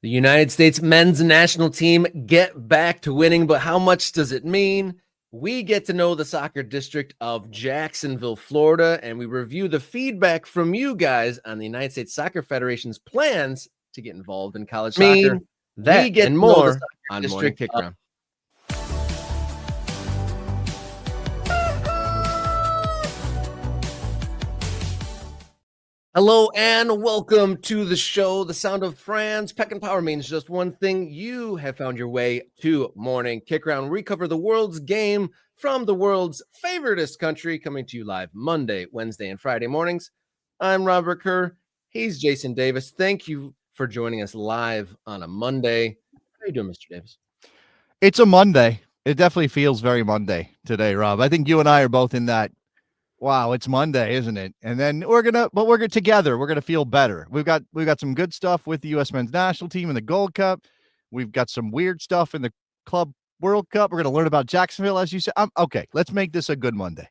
The United States men's national team get back to winning, but how much does it mean? We get to know the soccer district of Jacksonville, Florida, and we review the feedback from you guys on the United States Soccer Federation's plans to get involved in college soccer. That and more on Morning Kick Round. Hello and welcome to the show, The Sound of France. Peck and Power means just one thing. You have found your way to Morning Kick Round. We cover the world's game from the world's favoriteest country, coming to you live Monday, Wednesday, and Friday mornings. I'm Robert Kerr. He's Jason Davis. Thank you for joining us live on a Monday. How are you doing, Mr. Davis? It's a Monday. It definitely feels very Monday today, Rob. I think you and I are both in that. Wow, it's Monday, isn't it? And then we're together. We're gonna feel better. We've got some good stuff with the U.S. men's national team in the Gold Cup. We've got some weird stuff in the Club World Cup. We're gonna learn about Jacksonville, as you said. Okay, let's make this a good Monday.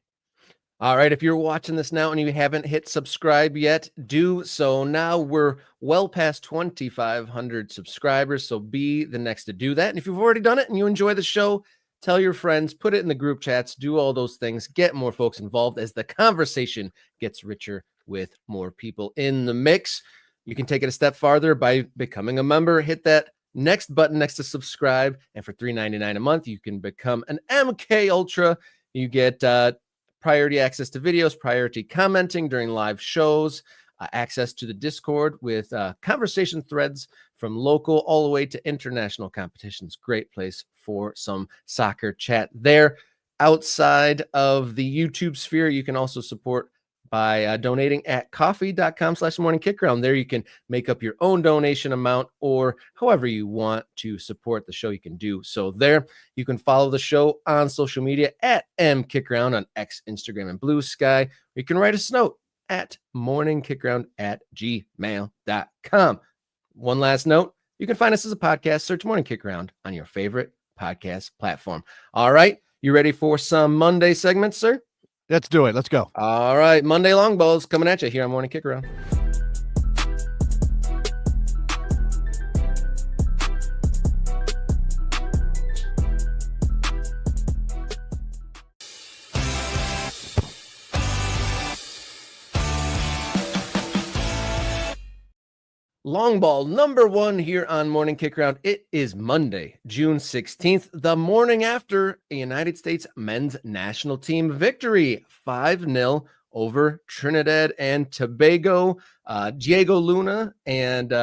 All right, if you're watching this now and you haven't hit subscribe yet, do so now. We're well past 2,500 subscribers, so be the next to do that. And if you've already done it and you enjoy the show, tell your friends, put it in the group chats, do all those things, get more folks involved as the conversation gets richer with more people in the mix. You can take it a step farther by becoming a member. Hit that next button next to subscribe. And for $3.99 a month, you can become an MK Ultra. You get priority access to videos, priority commenting during live shows, access to the Discord with conversation threads from local all the way to international competitions. Great place for some soccer chat there. Outside of the YouTube sphere, you can also support by donating at coffee.com/morningkickround. There you can make up your own donation amount, or however you want to support the show, you can do so there. You can follow the show on social media at mkickround on X, Instagram, and Blue Sky. You can write us a note at morningkickround@gmail.com. One last note, you can find us as a podcast. Search Morning Kick Round on your favorite podcast platform. All right, you ready for some Monday segments, sir? Let's do it. Let's go. All right, Monday long balls coming at you here on Morning Kick Round. Long ball number one here on Morning Kick Round. It is Monday, June 16th, the morning after a United States men's national team victory, 5-0 over Trinidad and Tobago. Diego Luna and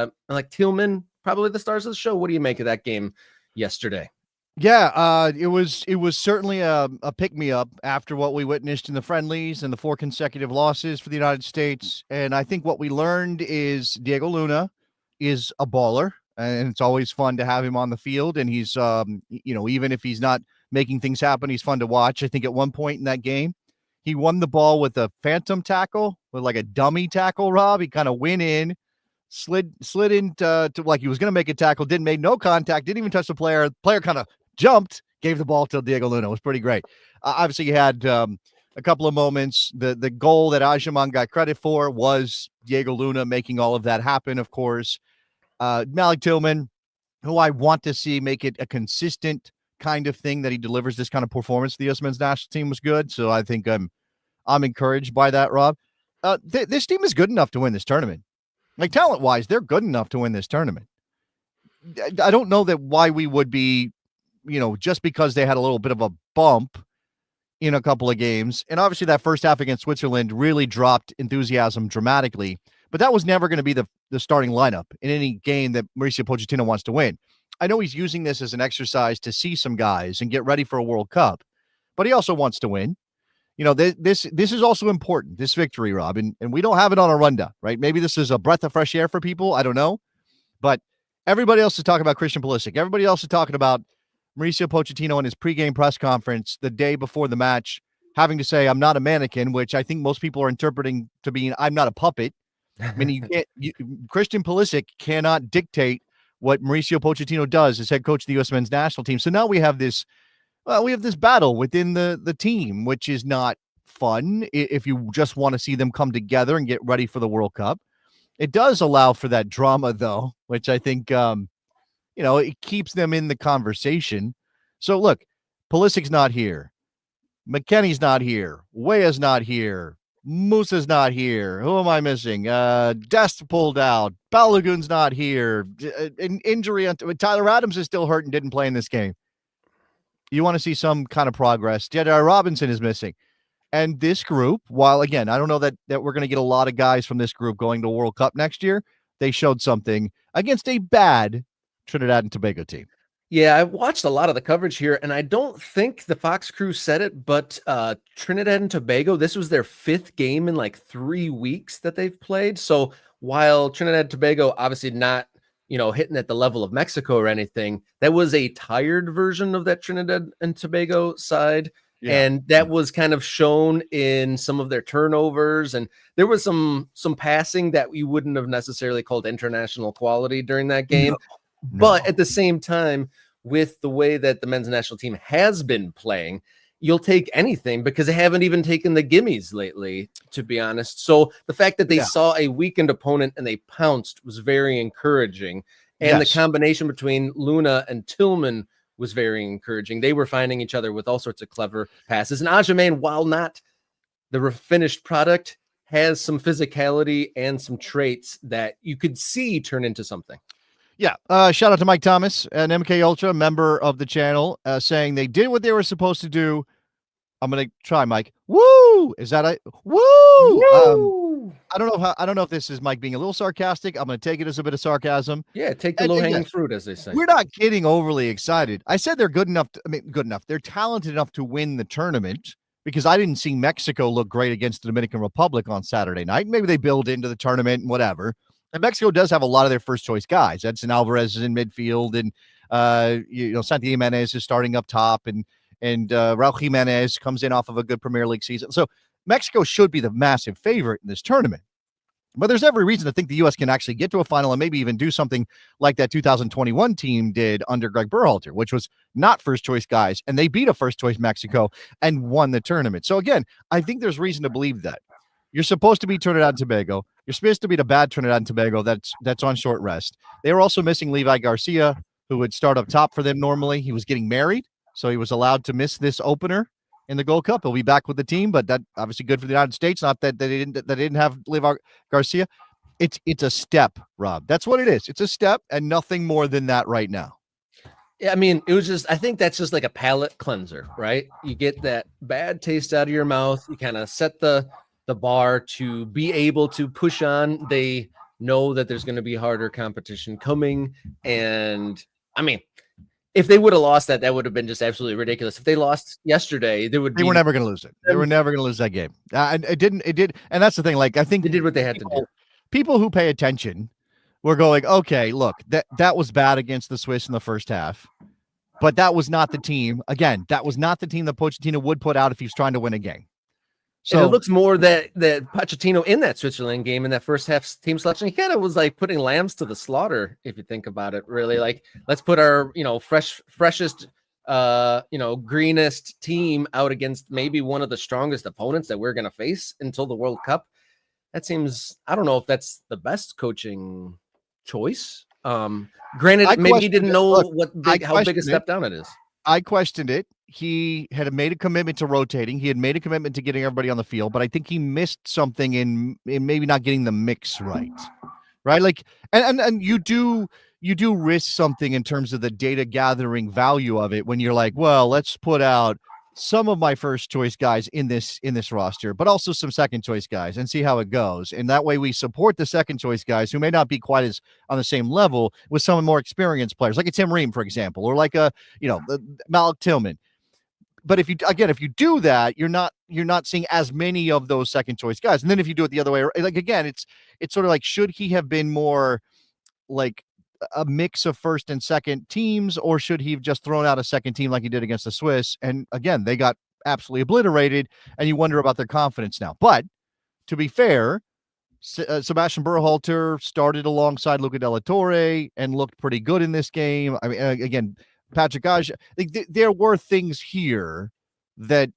Tillman, probably the stars of the show. What do you make of that game yesterday? Yeah, it was certainly a pick-me-up after what we witnessed in the friendlies and the 4 consecutive losses for the United States. And I think what we learned is Diego Luna is a baller, and it's always fun to have him on the field. And he's, even if he's not making things happen, he's fun to watch. I think at one point in that game, he won the ball with a phantom tackle, with like a dummy tackle, Rob. He kind of went in, slid into like he was going to make a tackle, didn't make no contact, didn't even touch the player. The player kind of jumped, gave the ball to Diego Luna. It was pretty great. Obviously, you had a couple of moments. The goal that Ajaman got credit for was Diego Luna making all of that happen, of course. Malik Tillman, who I want to see make it a consistent kind of thing that he delivers this kind of performance to the U.S. men's national team, was good. So I think I'm encouraged by that, Rob. This team is good enough to win this tournament. Like, talent-wise, they're good enough to win this tournament. I don't know that why we would be, just because they had a little bit of a bump in a couple of games. And obviously that first half against Switzerland really dropped enthusiasm dramatically. But that was never going to be the starting lineup in any game that Mauricio Pochettino wants to win. I know he's using this as an exercise to see some guys and get ready for a World Cup, but he also wants to win. This is also important, this victory, Rob, and we don't have it on a rundown, right? Maybe this is a breath of fresh air for people. I don't know. But everybody else is talking about Christian Pulisic. Everybody else is talking about Mauricio Pochettino in his pregame press conference the day before the match, having to say, I'm not a mannequin, which I think most people are interpreting to mean I'm not a puppet. I mean, Christian Pulisic cannot dictate what Mauricio Pochettino does as head coach of the U.S. men's national team. So now we have this battle within the team, which is not fun if you just want to see them come together and get ready for the World Cup. It does allow for that drama, though, which I think it keeps them in the conversation. So look, Pulisic's not here. McKenny's not here. Weah's not here. Musa's not here. Who am I missing? Dest pulled out. Balogun's not here. An injury on Tyler Adams is still hurt and didn't play in this game. You want to see some kind of progress. Jedi Robinson is missing. And this group, while again, I don't know that we're going to get a lot of guys from this group going to World Cup next year, they showed something against a bad Trinidad and Tobago team. Yeah, I watched a lot of the coverage here, and I don't think the Fox crew said it, but Trinidad and Tobago, this was their 5th game in like 3 weeks that they've played. So while Trinidad and Tobago obviously not, hitting at the level of Mexico or anything, that was a tired version of that Trinidad and Tobago side. Yeah. And that was kind of shown in some of their turnovers. And there was some passing that we wouldn't have necessarily called international quality during that game. No. But at the same time, with the way that the men's national team has been playing, you'll take anything because they haven't even taken the gimmies lately, to be honest. So the fact that they saw a weakened opponent and they pounced was very encouraging. And the combination between Luna and Tillman was very encouraging. They were finding each other with all sorts of clever passes. And Aljamain, while not the finished product, has some physicality and some traits that you could see turn into something. Yeah. Shout out to Mike Thomas, an MK Ultra member of the channel, saying they did what they were supposed to do. I'm going to try, Mike. Woo! Is that a woo? Woo! I don't know if this is Mike being a little sarcastic. I'm going to take it as a bit of sarcasm. Yeah. Take the low hanging fruit, as they say. We're not getting overly excited. I said they're good enough. Good enough. They're talented enough to win the tournament because I didn't see Mexico look great against the Dominican Republic on Saturday night. Maybe they build into the tournament and whatever. And Mexico does have a lot of their first choice guys. Edson Alvarez is in midfield, and Santi Jimenez is starting up top, and Raul Jimenez comes in off of a good Premier League season. So Mexico should be the massive favorite in this tournament. But there's every reason to think the U.S. can actually get to a final and maybe even do something like that 2021 team did under Greg Berhalter, which was not first choice guys, and they beat a first choice Mexico and won the tournament. So again, I think there's reason to believe that. You're supposed to beat Trinidad and Tobago. You're supposed to beat a bad Trinidad and Tobago that's on short rest. They were also missing Levi Garcia, who would start up top for them normally. He was getting married, so he was allowed to miss this opener in the Gold Cup. He'll be back with the team, but that obviously good for the United States. Not that they didn't have Levi Garcia. It's a step, Rob. That's what it is. It's a step and nothing more than that right now. Yeah, I mean, I think that's just like a palate cleanser, right? You get that bad taste out of your mouth. You kind of set the bar to be able to push on. They know that there's going to be harder competition coming. And I mean, if they would have lost that would have been just absolutely ridiculous. If they lost yesterday, they were never going to lose it. They were never going to lose that game. It did. And that's the thing. Like, I think they did what they had to do. People who pay attention were going, okay, look, that was bad against the Swiss in the first half, but that was not the team. Again, that was not the team that Pochettino would put out if he was trying to win a game. So and it looks more that Pochettino in that Switzerland game in that first half team selection, he kind of was like putting lambs to the slaughter. If you think about it, really, like, let's put our, freshest, greenest team out against maybe one of the strongest opponents that we're going to face until the World Cup. That seems, I don't know if that's the best coaching choice. Granted, maybe he didn't know how big a step down it is. I questioned it. He had made a commitment to rotating. He had made a commitment to getting everybody on the field, but I think he missed something in maybe not getting the mix right. Like, and you do risk something in terms of the data gathering value of it when you're like, well, let's put out some of my first choice guys in this roster, but also some second choice guys and see how it goes. And that way we support the second choice guys who may not be quite as on the same level with some more experienced players, like a Tim Ream, for example, or like Malik Tillman. But if you do that, you're not seeing as many of those second choice guys. And then if you do it the other way, like, again, it's sort of like, should he have been more like a mix of first and second teams, or should he have just thrown out a second team like he did against the Swiss? And again, they got absolutely obliterated, and you wonder about their confidence now. But to be fair, Sebastian Berhalter started alongside Luca Della Torre and looked pretty good in this game. I mean, again, Patrick Aj, there were things here that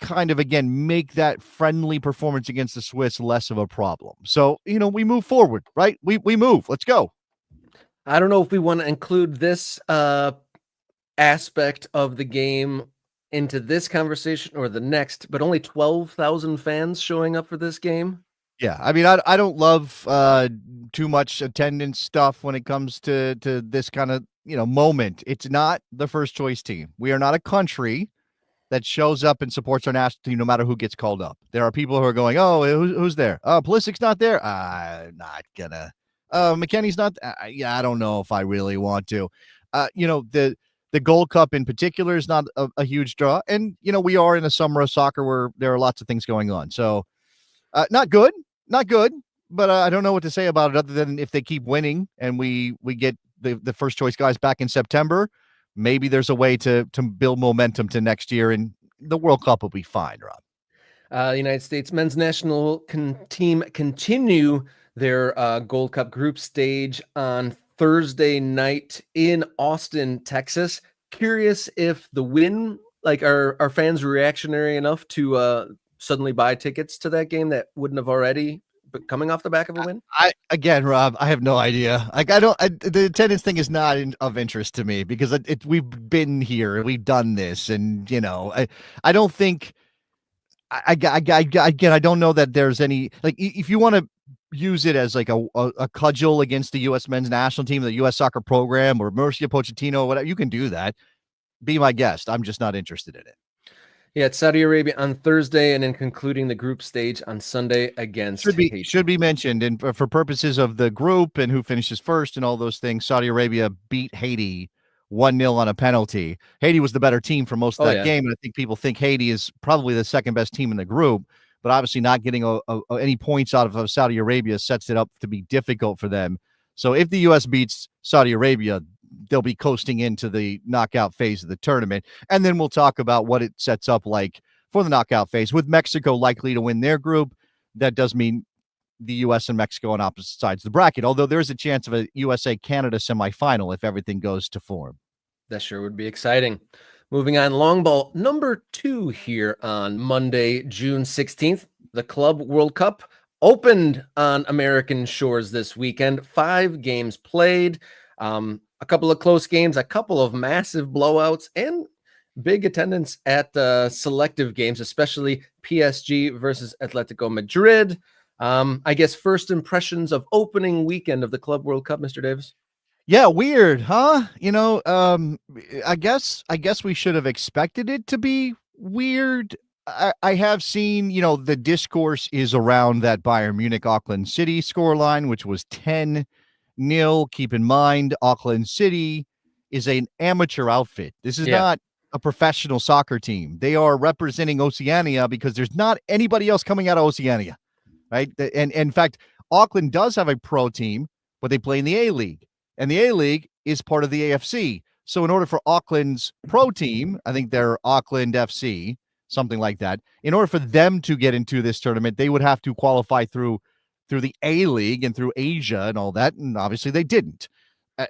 kind of, again, make that friendly performance against the Swiss less of a problem. So, we move forward, right? We move. Let's go. I don't know if we want to include this aspect of the game into this conversation or the next, but only 12,000 fans showing up for this game. Yeah, I mean, I don't love too much attendance stuff when it comes to this kind of moment. It's not the first choice team. We are not a country that shows up and supports our national team no matter who gets called up. There are people who are going, oh, who's there? Oh, Pulisic's not there. I'm not gonna. McKenny's not. Yeah, I don't know if I really want to. The Gold Cup in particular is not a huge draw, and we are in a summer of soccer where there are lots of things going on. So, not good, not good. But I don't know what to say about it other than if they keep winning and we get the first choice guys back in September, maybe there's a way to build momentum to next year, and the World Cup will be fine, Rob. The United States men's national team continue their Gold Cup group stage on Thursday night in Austin, Texas. Curious if the win, like, are fans reactionary enough to suddenly buy tickets to that game that wouldn't have already, but coming off the back of a win? Again, Rob, I have no idea. Like, the attendance thing is not of interest to me because we've been here, we've done this, and I don't think. Again, I don't know that there's any, like, if you want to use it as like a cudgel against the U.S. men's national team, the U.S. soccer program, or Mauricio Pochettino, whatever, you can do that. Be my guest. I'm just not interested in it. Yeah, it's Saudi Arabia on Thursday, and then concluding the group stage on Sunday against Haiti. Should be mentioned, and for purposes of the group and who finishes first and all those things, Saudi Arabia beat Haiti 1-0 on a penalty. Haiti was the better team for most of that game, and I think people think Haiti is probably the second best team in the group, but obviously not getting any points out of Saudi Arabia sets it up to be difficult for them. So if the U.S. beats Saudi Arabia, they'll be coasting into the knockout phase of the tournament, and then we'll talk about what it sets up like for the knockout phase. With Mexico likely to win their group, that does mean the U.S. and Mexico on opposite sides of the bracket, although there's a chance of a USA-Canada semifinal if everything goes to form. That sure would be exciting. Moving on, long ball number 2 here on Monday, June 16th. The Club World Cup opened on American shores this weekend. 5 games played, a couple of close games, a couple of massive blowouts, and big attendance at selective games, especially PSG versus Atletico Madrid. I guess first impressions of opening weekend of the Club World Cup, Mr. Davis. Yeah, weird, huh? I guess we should have expected it to be weird. I have seen, the discourse is around that Bayern Munich Auckland City scoreline, which was 10-0. Keep in mind, Auckland City is an amateur outfit. This is not a professional soccer team. They are representing Oceania because there's not anybody else coming out of Oceania, right? And in fact, Auckland does have a pro team, but they play in the A-League. And the A-League is part of the AFC. So in order for Auckland's pro team, I think they're Auckland FC, something like that. In order for them to get into this tournament, they would have to qualify through the A-League and through Asia and all that. And obviously they didn't.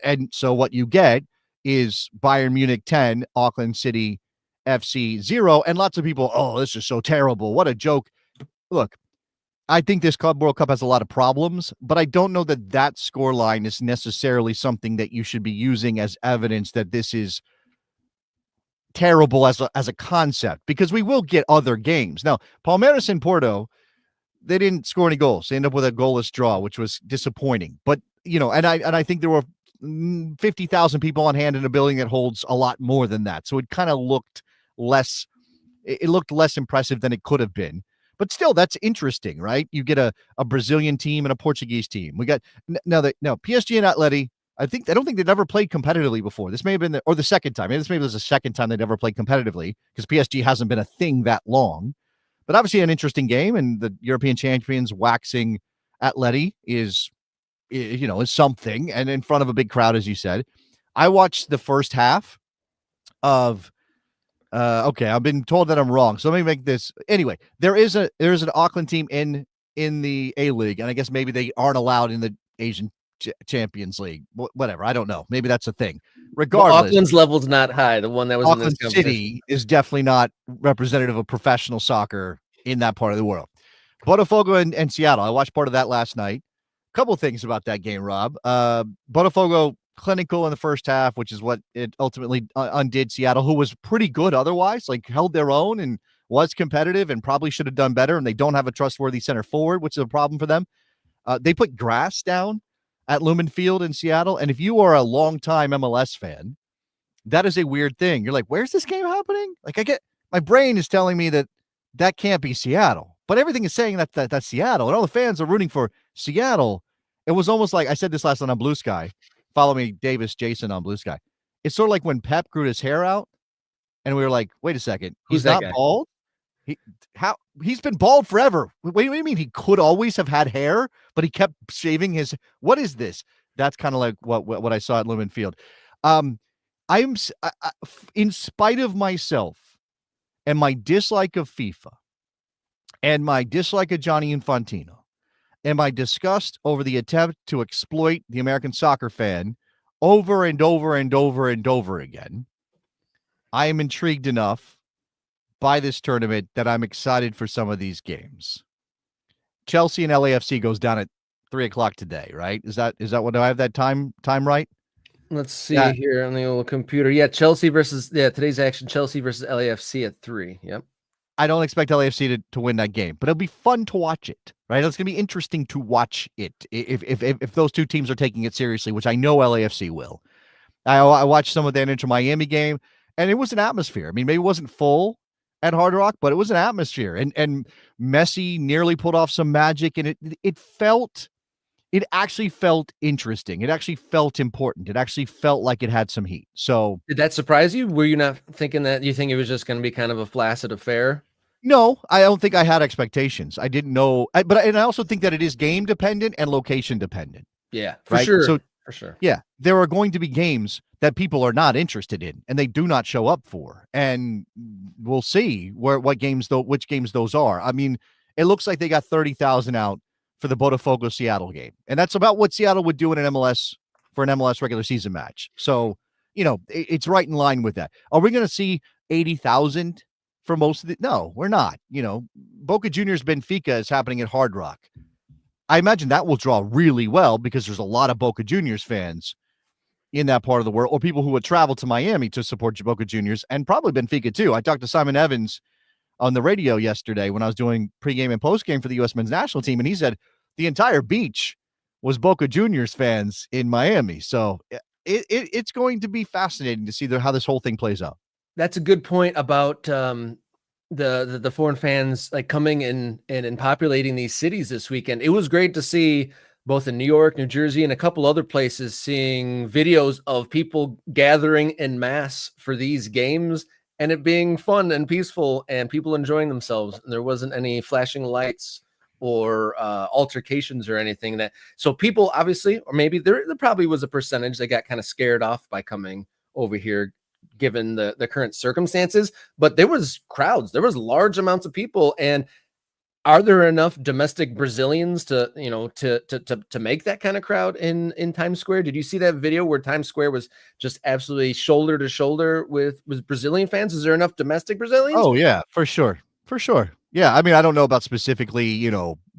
And so what you get is Bayern Munich 10, Auckland City FC 0. And lots of people, oh, this is so terrible. What a joke. Look, I think this Club World Cup has a lot of problems, but I don't know that that scoreline is necessarily something that you should be using as evidence that this is terrible as a concept, because we will get other games. Now, Palmeiras and Porto, they didn't score any goals. They ended up with a goalless draw, which was disappointing. But, and I think there were 50,000 people on hand in a building that holds a lot more than that. So it kind of looked less impressive than it could have been. But still, that's interesting, right? You get a Brazilian team and a Portuguese team. We got now PSG and Atleti. I don't think they'd ever played competitively before. This may have been the second time. Maybe this was the second time they'd ever played competitively because PSG hasn't been a thing that long. But obviously an interesting game, and the European champions waxing Atleti is something, and in front of a big crowd, as you said. I watched the first half of. Okay, I've been told that I'm wrong, so let me make this anyway. There is an Auckland team in the A-League, and I guess maybe they aren't allowed in the Asian Champions League. Whatever, I don't know. Maybe that's a thing. Regardless, well, Auckland's level's not high. The one that was Auckland in this City is definitely not representative of professional soccer in that part of the world. Botafogo and Seattle. I watched part of that last night. A couple of things about that game, Rob. Botafogo clinical in the first half, which is what it ultimately undid Seattle, who was pretty good otherwise, like held their own and was competitive and probably should have done better. And they don't have a trustworthy center forward, which is a problem for them. They put grass down at Lumen Field in Seattle. And if you are a longtime MLS fan, that is a weird thing. You're like, where's this game happening? Like, my brain is telling me that can't be Seattle, but everything is saying that's Seattle, and all the fans are rooting for Seattle. It was almost like, I said this last night on Blue Sky. Follow me, Davis Jason, on Blue Sky. It's sort of like when Pep grew his hair out, and we were like, wait a second, Who's he's that not guy? bald. He's been bald forever. What do you mean he could always have had hair, but he kept shaving his? What is this? That's kind of like what I saw at Lumen Field. In spite of myself and my dislike of FIFA and my dislike of Johnny Infantino and my disgust over the attempt to exploit the American soccer fan over and over and over and over again, I am intrigued enough by this tournament that I'm excited for some of these games. Chelsea and LAFC goes down at 3:00 today, right? Is that what, do I have that time right? Let's see here on the old computer. Yeah, today's action, Chelsea versus LAFC at 3. Yep. I don't expect LAFC to win that game, but it'll be fun to watch it, right? It's going to be interesting to watch it if those two teams are taking it seriously, which I know LAFC will. I watched some of that Inter Miami game, and it was an atmosphere. I mean, maybe it wasn't full at Hard Rock, but it was an atmosphere, and Messi nearly pulled off some magic, and it actually felt interesting. It actually felt important. It actually felt like it had some heat. So did that surprise you? Were you not thinking that? You think it was just going to be kind of a flaccid affair? No, I don't think I had expectations. I didn't know, but I also think that it is game dependent and location dependent. Yeah, for right? sure. So for sure. Yeah, there are going to be games that people are not interested in and they do not show up for. And we'll see which games those are. I mean, it looks like they got 30,000 out for the Botafogo Seattle game. And that's about what Seattle would do in an MLS for an MLS regular season match. So, it's right in line with that. Are we going to see 80,000 for most of it? No, we're not. Boca Juniors Benfica is happening at Hard Rock. I imagine that will draw really well because there's a lot of Boca Juniors fans in that part of the world, or people who would travel to Miami to support Boca Juniors, and probably Benfica too. I talked to Simon Evans on the radio yesterday when I was doing pregame and postgame for the U.S. men's national team, and he said the entire beach was Boca Juniors fans in Miami. So it's going to be fascinating to see how this whole thing plays out. That's a good point about the foreign fans like coming in and populating these cities this weekend. It was great to see both in New York, New Jersey, and a couple other places, seeing videos of people gathering en masse for these games and it being fun and peaceful and people enjoying themselves. And there wasn't any flashing lights or altercations or anything so people obviously, or maybe there probably was a percentage that got kind of scared off by coming over here, given the current circumstances, but there was crowds, there was large amounts of people. And are there enough domestic Brazilians to make that kind of crowd in Times Square? Did you see that video where Times Square was just absolutely shoulder to shoulder with Brazilian fans? Is there enough domestic Brazilians? Oh yeah, for sure. Yeah, I mean, I don't know about specifically,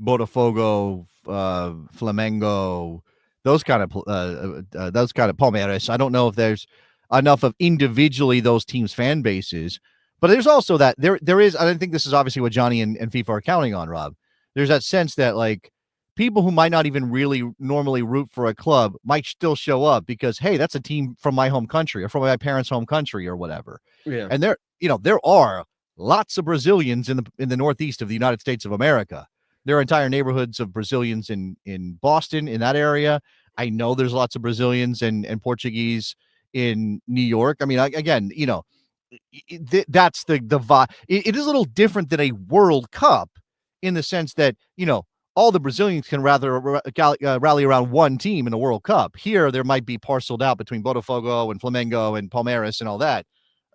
Botafogo, Flamengo, those kind of Palmeiras. I don't know if there's enough of individually those teams' fan bases, but there's also that there is. I don't think this is obviously what Johnny and FIFA are counting on, Rob. There's that sense that like people who might not even really normally root for a club might still show up because, hey, that's a team from my home country or from my parents' home country or whatever. Yeah, and there are lots of Brazilians in the Northeast of the United States of America. There are entire neighborhoods of Brazilians in Boston, in that area. I know there's lots of Brazilians and Portuguese in New York. I mean, again, that's the vibe. It is a little different than a World Cup in the sense that, all the Brazilians can rather rally around one team in a World Cup. Here, there might be parceled out between Botafogo and Flamengo and Palmeiras and all that.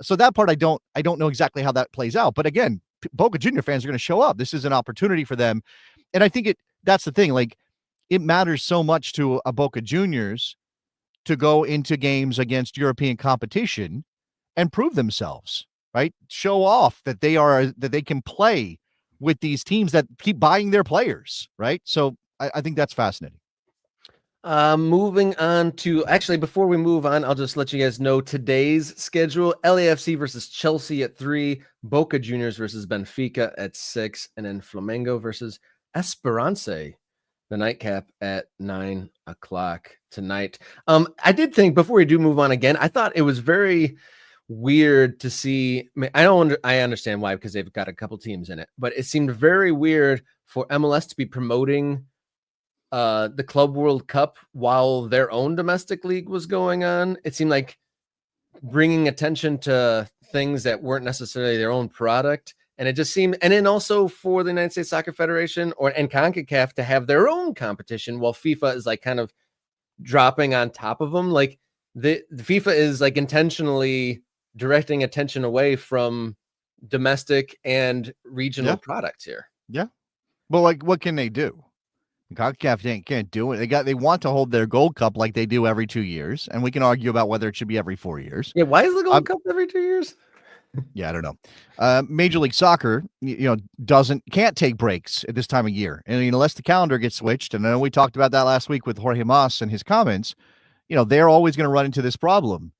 So that part, I don't know exactly how that plays out. But again, Boca Junior fans are going to show up. This is an opportunity for them. And I think that's the thing. Like, it matters so much to a Boca Juniors to go into games against European competition and prove themselves, right? Show off that they can play with these teams that keep buying their players, right? So I think that's fascinating. Moving on to actually, before we move on, I'll just let you guys know today's schedule. LAFC versus Chelsea at 3, Boca Juniors versus Benfica at 6, and then Flamengo versus Esperance, the nightcap at 9 o'clock tonight. I did think before we do move on again, I thought it was very weird to see. I mean, I understand why, because they've got a couple teams in it, but it seemed very weird for MLS to be promoting the Club World Cup while their own domestic league was going on. It seemed like bringing attention to things that weren't necessarily their own product. And it just seemed, and then also for the United States Soccer Federation and CONCACAF to have their own competition while FIFA is like kind of dropping on top of them. Like the FIFA is like intentionally directing attention away from domestic and regional products here. Yeah. Well, like, what can they do? CONCACAF can't do it. They want to hold their Gold Cup like they do every 2 years, and we can argue about whether it should be every 4 years. Yeah, why is the Gold Cup every 2 years? Yeah, I don't know. Major League Soccer, can't take breaks at this time of year, and unless the calendar gets switched. And I know we talked about that last week with Jorge Mas and his comments. They're always going to run into this problem.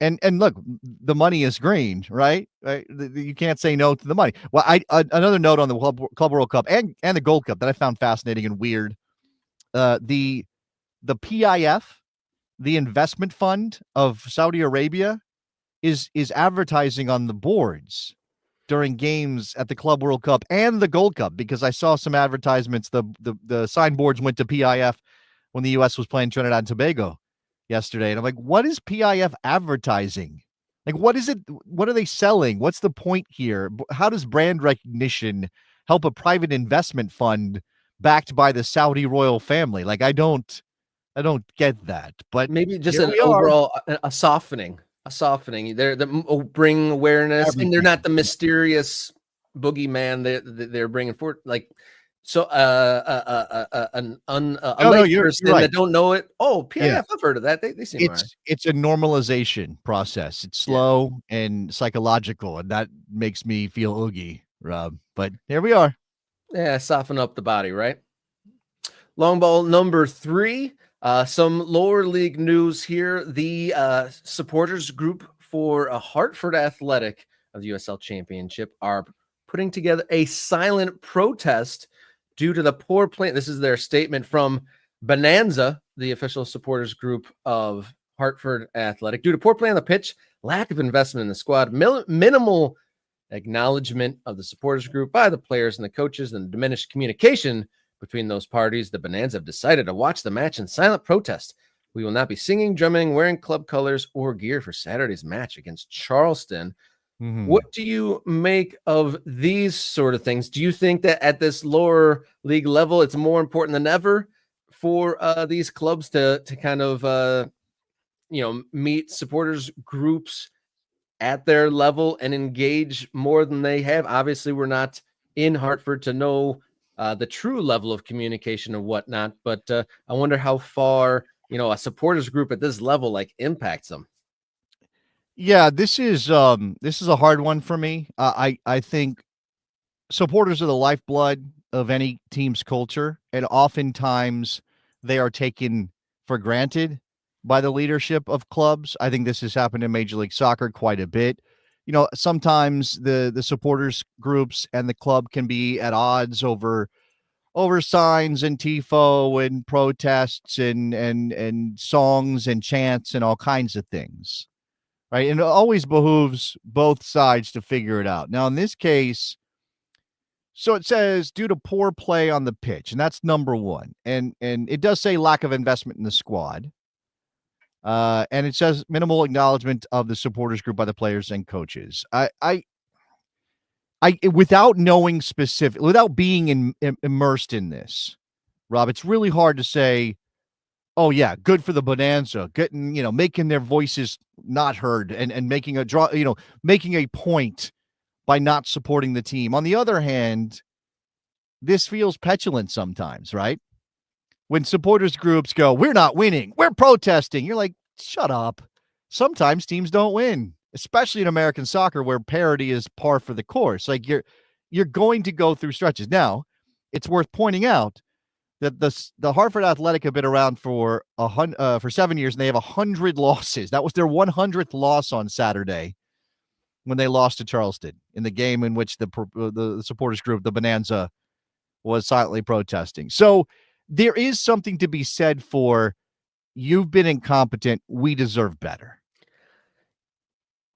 And look, the money is green, right? You can't say no to the money. Well, another note on the Club World Cup and the Gold Cup that I found fascinating and weird. The PIF, the investment fund of Saudi Arabia, is advertising on the boards during games at the Club World Cup and the Gold Cup, because I saw some advertisements. The signboards went to PIF when the U.S. was playing Trinidad and Tobago yesterday, and I'm like, what is PIF advertising? Like, what is it? What are they selling? What's the point here? How does brand recognition help a private investment fund backed by the Saudi royal family? Like, I don't get that. But maybe just an overall a softening. They're bring awareness, and they're not the mysterious boogeyman they're bringing forward. Like, so a lay person that don't know it. Oh, PIF, I've heard of that. They seem it's a normalization process. It's slow and psychological, and that makes me feel oogie, Rob. But here we are. Yeah, soften up the body, right? Long ball number 3. Some lower league news here. The supporters group for a Hartford Athletic of the USL Championship are putting together a silent protest due to the poor play. This is their statement from Bonanza, the official supporters group of Hartford Athletic. Due to poor play on the pitch, lack of investment in the squad, minimal acknowledgement of the supporters group by the players and the coaches, and diminished communication between those parties, the Bonanza have decided to watch the match in silent protest. We will not be singing, drumming, wearing club colors or gear for Saturday's match against Charleston. Mm-hmm. What do you make of these sort of things? Do you think that at this lower league level, it's more important than ever for these clubs to kind of meet supporters groups at their level and engage more than they have? Obviously, we're not in Hartford to know the true level of communication and whatnot, but I wonder how far a supporters group at this level like impacts them. Yeah, this is a hard one for me. I think supporters are the lifeblood of any team's culture, and oftentimes they are taken for granted by the leadership of clubs. I think this has happened in Major League Soccer quite a bit. Sometimes the supporters groups and the club can be at odds over signs and tifo and protests and songs and chants and all kinds of things. Right. And it always behooves both sides to figure it out. Now, in this case, so it says due to poor play on the pitch, and that's number one. And it does say lack of investment in the squad. And it says minimal acknowledgement of the supporters group by the players and coaches. I without knowing specific, without being immersed in this, Rob, it's really hard to say, oh yeah, good for the Bonanza, getting, making their voices not heard and making making a point by not supporting the team. On the other hand, this feels petulant sometimes, right? When supporters groups go, we're not winning, we're protesting. You're like, shut up. Sometimes teams don't win, especially in American soccer where parity is par for the course. Like you're going to go through stretches. Now, it's worth pointing out that the Hartford Athletic have been around for 7 years, and they have 100 losses. That was their 100th loss on Saturday when they lost to Charleston in the game in which the supporters group, the Bonanza, was silently protesting. So there is something to be said for, you've been incompetent, we deserve better.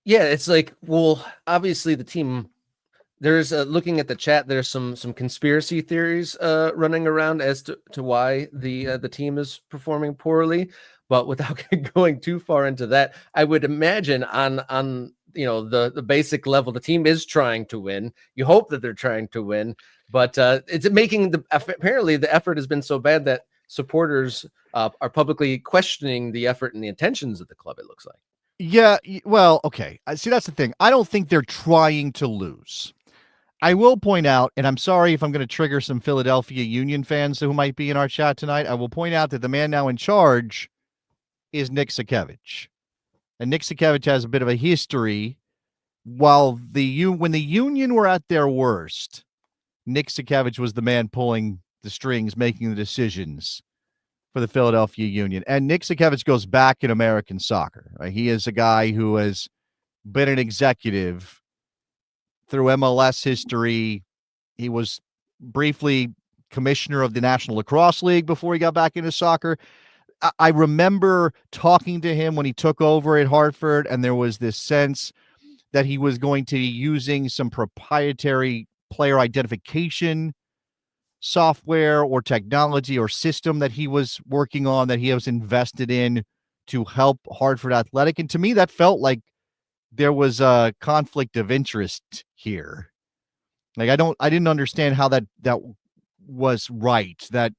Yeah, it's like, well, obviously the team, there's looking at the chat, there's some conspiracy theories running around as to why the team is performing poorly, but without going too far into that, I would imagine on the basic level, the team is trying to win. You hope that they're trying to win, but it's making apparently the effort has been so bad that supporters are publicly questioning the effort and the intentions of the club, it looks like. Yeah, well, okay. See, that's the thing. I don't think they're trying to lose. I will point out, and I'm sorry if I'm going to trigger some Philadelphia Union fans who might be in our chat tonight, I will point out that the man now in charge is Nick Sakevich. And Nick Sakevich has a bit of a history. While when the Union were at their worst, Nick Sakevich was the man pulling the strings, making the decisions for the Philadelphia Union. And Nick Sakevich goes back in American soccer. Right? He is a guy who has been an executive through MLS history. He was briefly commissioner of the National Lacrosse League before he got back into soccer. I remember talking to him when he took over at Hartford, and there was this sense that he was going to be using some proprietary player identification software or technology or system that he was working on, that he was invested in to help Hartford Athletic. And to me, that felt like there was a conflict of interest here. Like, I didn't understand how that was right. That,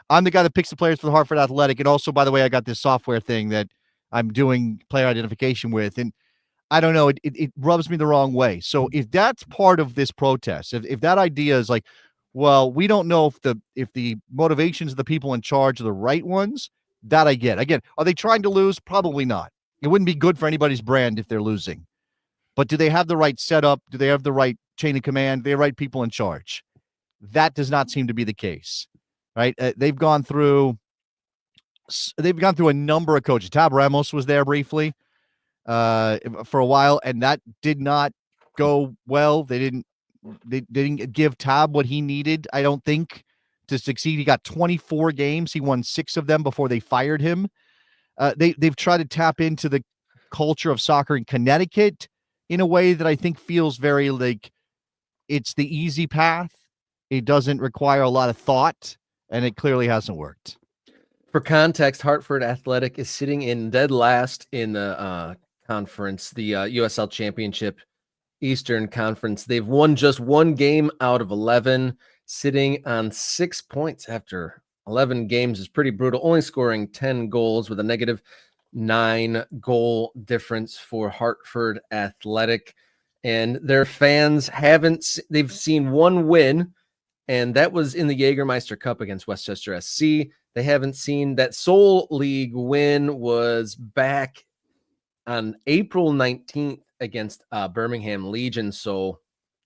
I'm the guy that picks the players for the Hartford Athletic. And also, by the way, I got this software thing that I'm doing player identification with. And I don't know, it rubs me the wrong way. So if that's part of this protest, if that idea is like, well, we don't know if the motivations of the people in charge are the right ones, that I get. Again, are they trying to lose? Probably not. It wouldn't be good for anybody's brand if they're losing. But do they have the right setup? Do they have the right chain of command? Do they have the right people in charge? That does not seem to be the case, right? They've gone through a number of coaches. Tab Ramos was there briefly for a while, and that did not go well. They didn't give Tab what he needed, I don't think, to succeed. He got 24 games. He won 6 of them before they fired him. They've tried to tap into the culture of soccer in Connecticut in a way that I think feels very like it's the easy path. It doesn't require a lot of thought, and it clearly hasn't worked. For context, Hartford Athletic is sitting in dead last in the conference, the USL Championship Eastern Conference. They've won just 1 game out of 11, sitting on 6 points after 11 games is pretty brutal, only scoring 10 goals with a -9 goal difference for Hartford Athletic. And their fans they've seen 1 win, and that was in the Jägermeister Cup against Westchester SC. They haven't seen that Seoul League win was back on April 19th against Birmingham Legion. So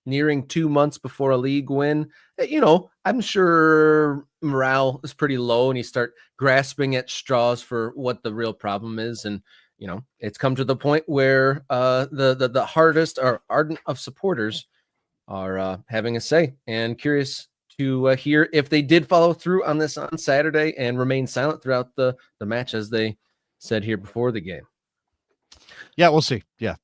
nearing 2 months before a league win, I'm sure morale is pretty low and you start grasping at straws for what the real problem is. And, it's come to the point where the hardest or ardent of supporters are having a say, and curious to hear if they did follow through on this on Saturday and remain silent throughout the match, as they said here before the game. Yeah, we'll see. Yeah.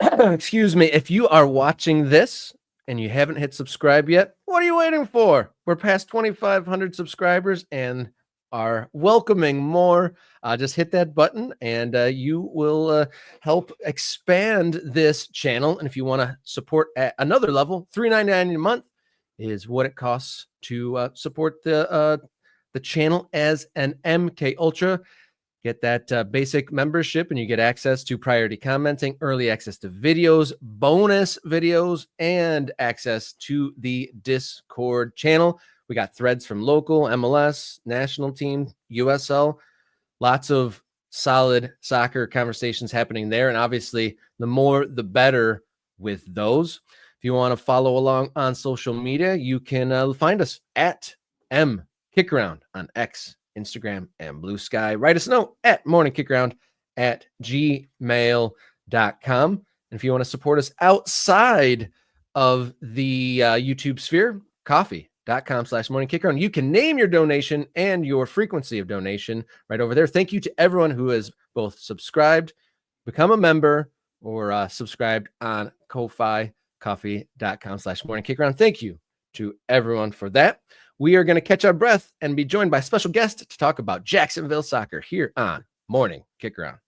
Excuse me. If you are watching this and you haven't hit subscribe yet, what are you waiting for? We're past 2,500 subscribers and are welcoming more. Just hit that button and you will help expand this channel. And if you want to support at another level, $3.99 a month is what it costs to support the channel as an MK Ultra. Get that basic membership and you get access to priority commenting, early access to videos, bonus videos, and access to the Discord channel. We got threads from local, MLS, national team, USL, lots of solid soccer conversations happening there. And obviously, the more, the better with those. If you want to follow along on social media, you can find us at Kickaround on X, Instagram, and Blue Sky. Write us a note at morningkickaround@gmail.com. And if you want to support us outside of the YouTube sphere, coffee.com/morningkickaround. You can name your donation and your frequency of donation right over there. Thank you to everyone who has both subscribed, become a member, or subscribed on Ko-Fi, coffee.com/morningkickaround. Thank you to everyone for that. We are going to catch our breath and be joined by a special guest to talk about Jacksonville soccer here on Morning Kickaround.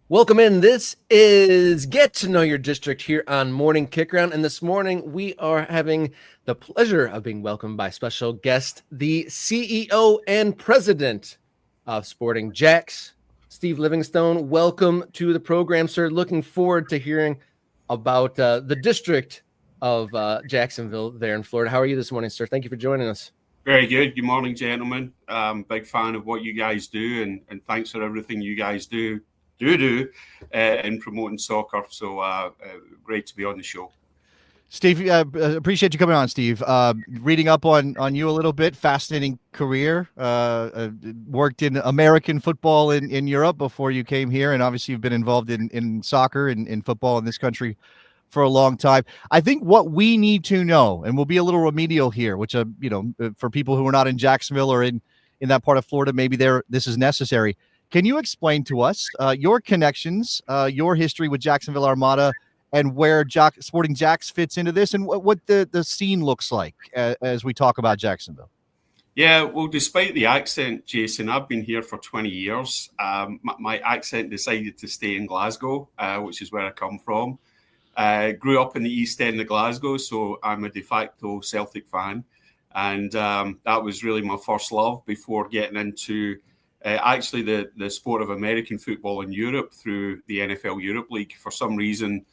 Welcome in. This is Get to Know Your District here on Morning Kickaround. And this morning we are having the pleasure of being welcomed by special guest, the CEO and president of Sporting Jacks, Steve Livingstone. Welcome to the program, sir. Looking forward to hearing about the district of Jacksonville there in Florida. How are you this morning, sir? Thank you for joining us. Very good. Good morning, gentlemen. Big fan of what you guys do, and thanks for everything you guys do in promoting soccer. So great to be on the show. Steve, appreciate you coming on, Steve. Reading up on you a little bit. Fascinating career. Worked in American football in Europe before you came here, and obviously you've been involved in soccer and in football in this country for a long time. I think what we need to know, and we'll be a little remedial here, which for people who are not in Jacksonville or in that part of Florida, maybe this is necessary. Can you explain to us your connections, your history with Jacksonville Armada, and where Sporting Jacks fits into this, and what the scene looks like as we talk about Jacksonville? Yeah, well, despite the accent, Jason, I've been here for 20 years. My accent decided to stay in Glasgow, which is where I come from. Grew up in the East End of Glasgow, so I'm a de facto Celtic fan. And that was really my first love before getting into actually the sport of American football in Europe through the NFL Europe League. For some reason,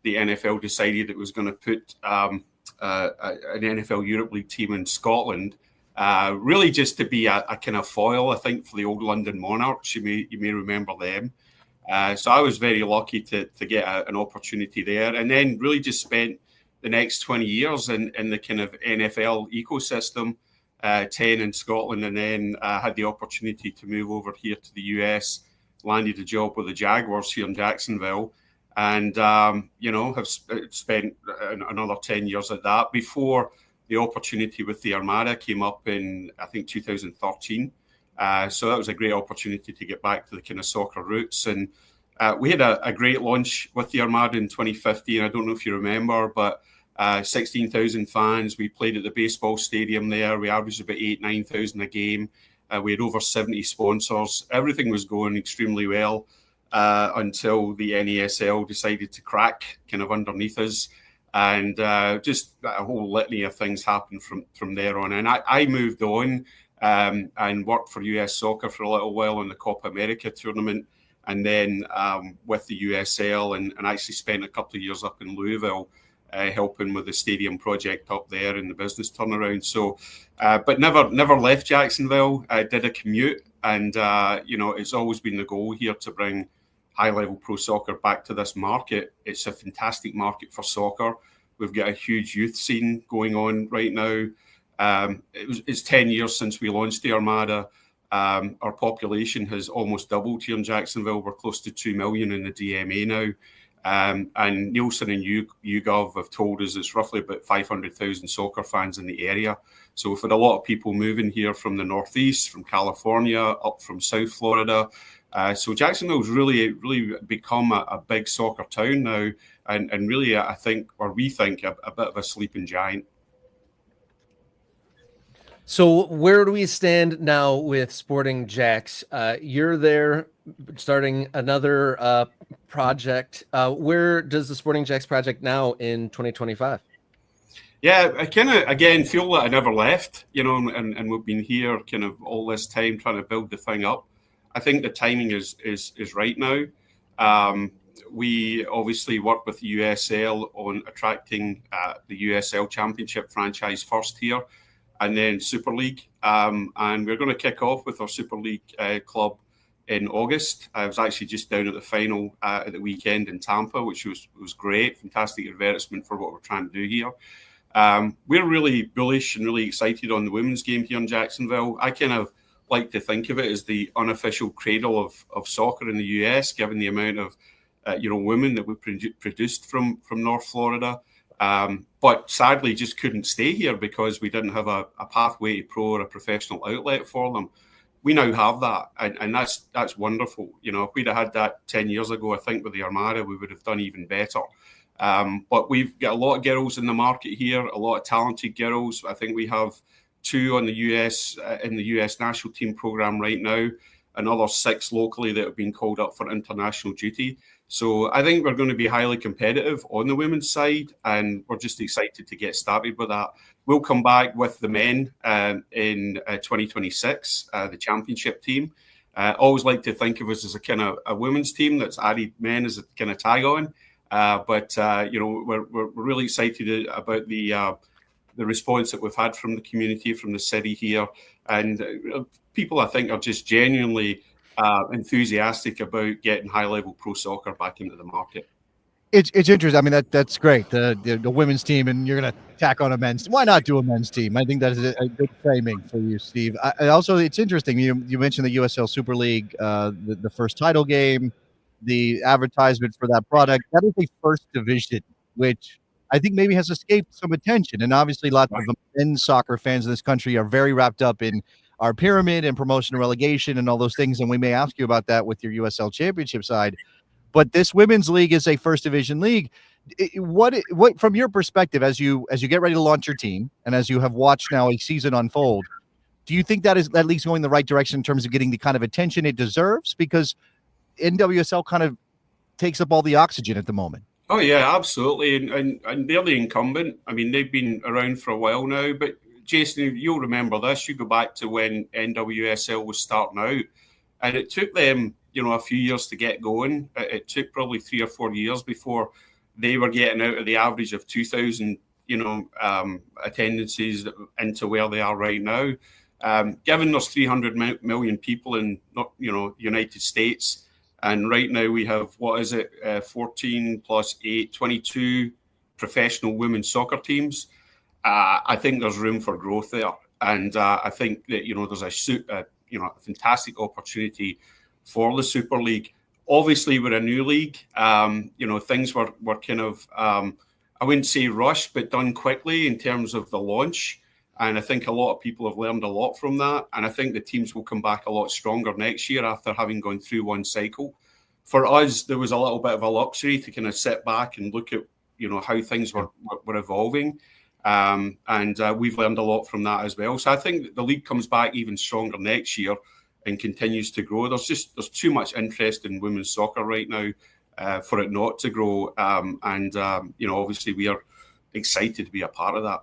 the NFL decided it was going to put an NFL Europe League team in Scotland, really just to be a kind of foil, I think, for the old London Monarchs. You may remember them. So I was very lucky to get an opportunity there, and then really just spent the next 20 years in the kind of NFL ecosystem. 10 in Scotland, and then had the opportunity to move over here to the US, landed a job with the Jaguars here in Jacksonville, and have spent another 10 years at that before the opportunity with the Armada came up in, I think, 2013. So that was a great opportunity to get back to the kind of soccer roots. And we had a great launch with the Armada in 2015. I don't know if you remember, but 16,000 fans. We played at the baseball stadium there. We averaged about 9,000 a game. We had over 70 sponsors. Everything was going extremely well until the NASL decided to crack kind of underneath us. And just a whole litany of things happened from there on. And I moved on and worked for US Soccer for a little while in the Copa America tournament. And then with the USL and actually spent a couple of years up in Louisville helping with the stadium project up there in the business turnaround. So, but never left Jacksonville. I did a commute, and it's always been the goal here to bring high-level pro soccer back to this market. It's a fantastic market for soccer. We've got a huge youth scene going on right now. It's 10 years since we launched the Armada. Our population has almost doubled here in Jacksonville. We're close to 2 million in the DMA now. And Nielsen and YouGov have told us it's roughly about 500,000 soccer fans in the area. So we've had a lot of people moving here from the Northeast, from California, up from South Florida. So Jacksonville's really become a big soccer town now, and really, I think, or we think, a bit of a sleeping giant. So where do we stand now with Sporting Jacks? You're there starting another project. Where does the Sporting Jacks project now in 2025? Yeah, I kind of, again, feel that I never left, and we've been here kind of all this time trying to build the thing up. I think the timing is right now. We obviously work with the USL on attracting the USL Championship franchise first here, and then Super League. And we're going to kick off with our Super League club in August. I was actually just down at the final at the weekend in Tampa, which was great. Fantastic advertisement for what we're trying to do here. We're really bullish and really excited on the women's game here in Jacksonville. I kind of like to think of it as the unofficial cradle of soccer in the US, given the amount of women that we produced from North Florida. But sadly just couldn't stay here because we didn't have a pathway to pro or a professional outlet for them. We now have that, and that's wonderful. If we'd have had that 10 years ago, I think with the Armada, we would have done even better. But we've got a lot of girls in the market here, a lot of talented girls. I think we have 2 on the US in the US national team program right now, another 6 locally that have been called up for international duty. So I think we're going to be highly competitive on the women's side, and we're just excited to get started with that. We'll come back with the men in 2026, the championship team. Always like to think of us as a kind of a women's team that's added men as a kind of tag on. But we're really excited about the response that we've had from the community, from the city here, and people I think are just genuinely enthusiastic about getting high-level pro soccer back into the market. It's interesting. I mean, that's great. The women's team, and you're going to tack on a men's. Why not do a men's team? I think that is a good framing for you, Steve. I also, it's interesting. You mentioned the USL Super League, the first title game, the advertisement for that product. That is a first division, which I think maybe has escaped some attention. And obviously, lots of men's soccer fans in this country are very wrapped up in our pyramid and promotion and relegation and all those things. And we may ask you about that with your USL Championship side. But this women's league is a first division league. What from your perspective, as you get ready to launch your team and as you have watched now a season unfold, do you think that is at least going in the right direction in terms of getting the kind of attention it deserves? Because NWSL kind of takes up all the oxygen at the moment. Oh yeah, absolutely, and they're the incumbent. I mean, they've been around for a while now. But Jason, you'll remember this. You go back to when NWSL was starting out, and it took them, a few years to get going. It took probably 3 or 4 years before they were getting out of the average of 2,000, attendances into where they are right now. Given there's 300 million people in, United States, and right now we have, 14 plus 8, 22 professional women's soccer teams. I think there's room for growth there, and I think that there's a fantastic opportunity for the Super League. Obviously, we're a new league. Things were kind of, I wouldn't say rushed, but done quickly in terms of the launch. And I think a lot of people have learned a lot from that. And I think the teams will come back a lot stronger next year after having gone through one cycle. For us, there was a little bit of a luxury to kind of sit back and look at, how things were evolving. And we've learned a lot from that as well. So I think that the league comes back even stronger next year and continues to grow. There's too much interest in women's soccer right now for it not to grow. Obviously we are excited to be a part of that.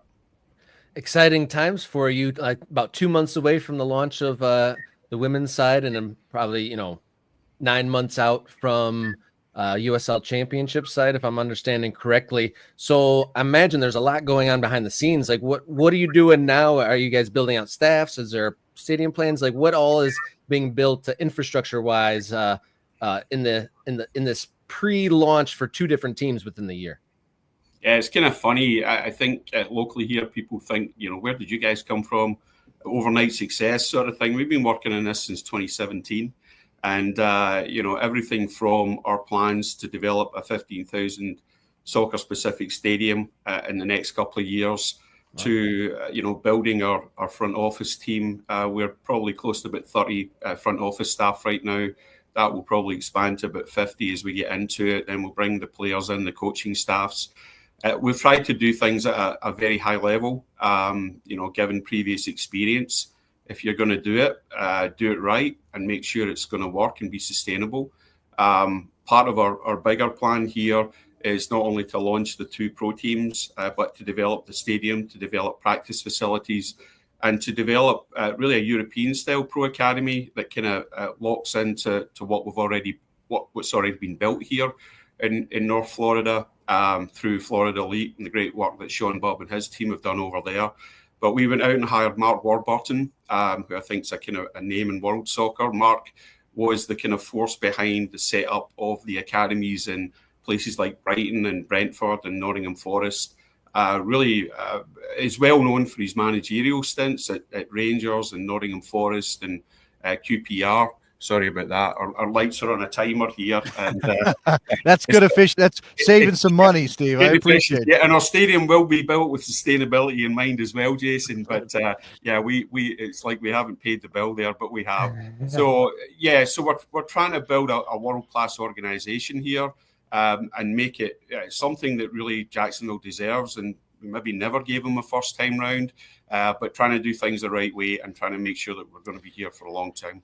Exciting times for you, like about 2 months away from the launch of the women's side, and then probably 9 months out from USL Championship side, if I'm understanding correctly. So I imagine there's a lot going on behind the scenes. Like what are you doing now? Are you guys building out staffs? Is there stadium plans? Like what all is being built infrastructure wise in this pre-launch for 2 different teams within the year? Yeah, it's kind of funny. I think locally here, people think, where did you guys come from? Overnight success sort of thing. We've been working on this since 2017. And, everything from our plans to develop a 15,000 soccer-specific stadium in the next couple of years to, building our front office team. We're probably close to about 30 front office staff right now. That will probably expand to about 50 as we get into it. Then we'll bring the players in, the coaching staffs. We've tried to do things at a very high level, given previous experience. If you're going to do it right and make sure it's going to work and be sustainable. Part of our bigger plan here is not only to launch the 2 pro teams, but to develop the stadium, to develop practice facilities, and to develop really a European-style pro academy that kind of locks into what we've already what's already been built here in North Florida through Florida Elite and the great work that Sean Bob and his team have done over there. But we went out and hired Mark Warburton, who I think is a kind of a name in world soccer. Mark was the kind of force behind the setup of the academies in places like Brighton and Brentford and Nottingham Forest. Really is well known for his managerial stints at Rangers and Nottingham Forest and QPR. Sorry about that. Our lights are on a timer here. And that's good That's saving some money, Steve. I appreciate it. Yeah, and our stadium will be built with sustainability in mind as well, Jason. But yeah, we it's like we haven't paid the bill there, but we have. So yeah, so we're trying to build a world-class organization here and make it something that really Jacksonville deserves, and we maybe never gave them a first time round, but trying to do things the right way and trying to make sure that we're going to be here for a long time.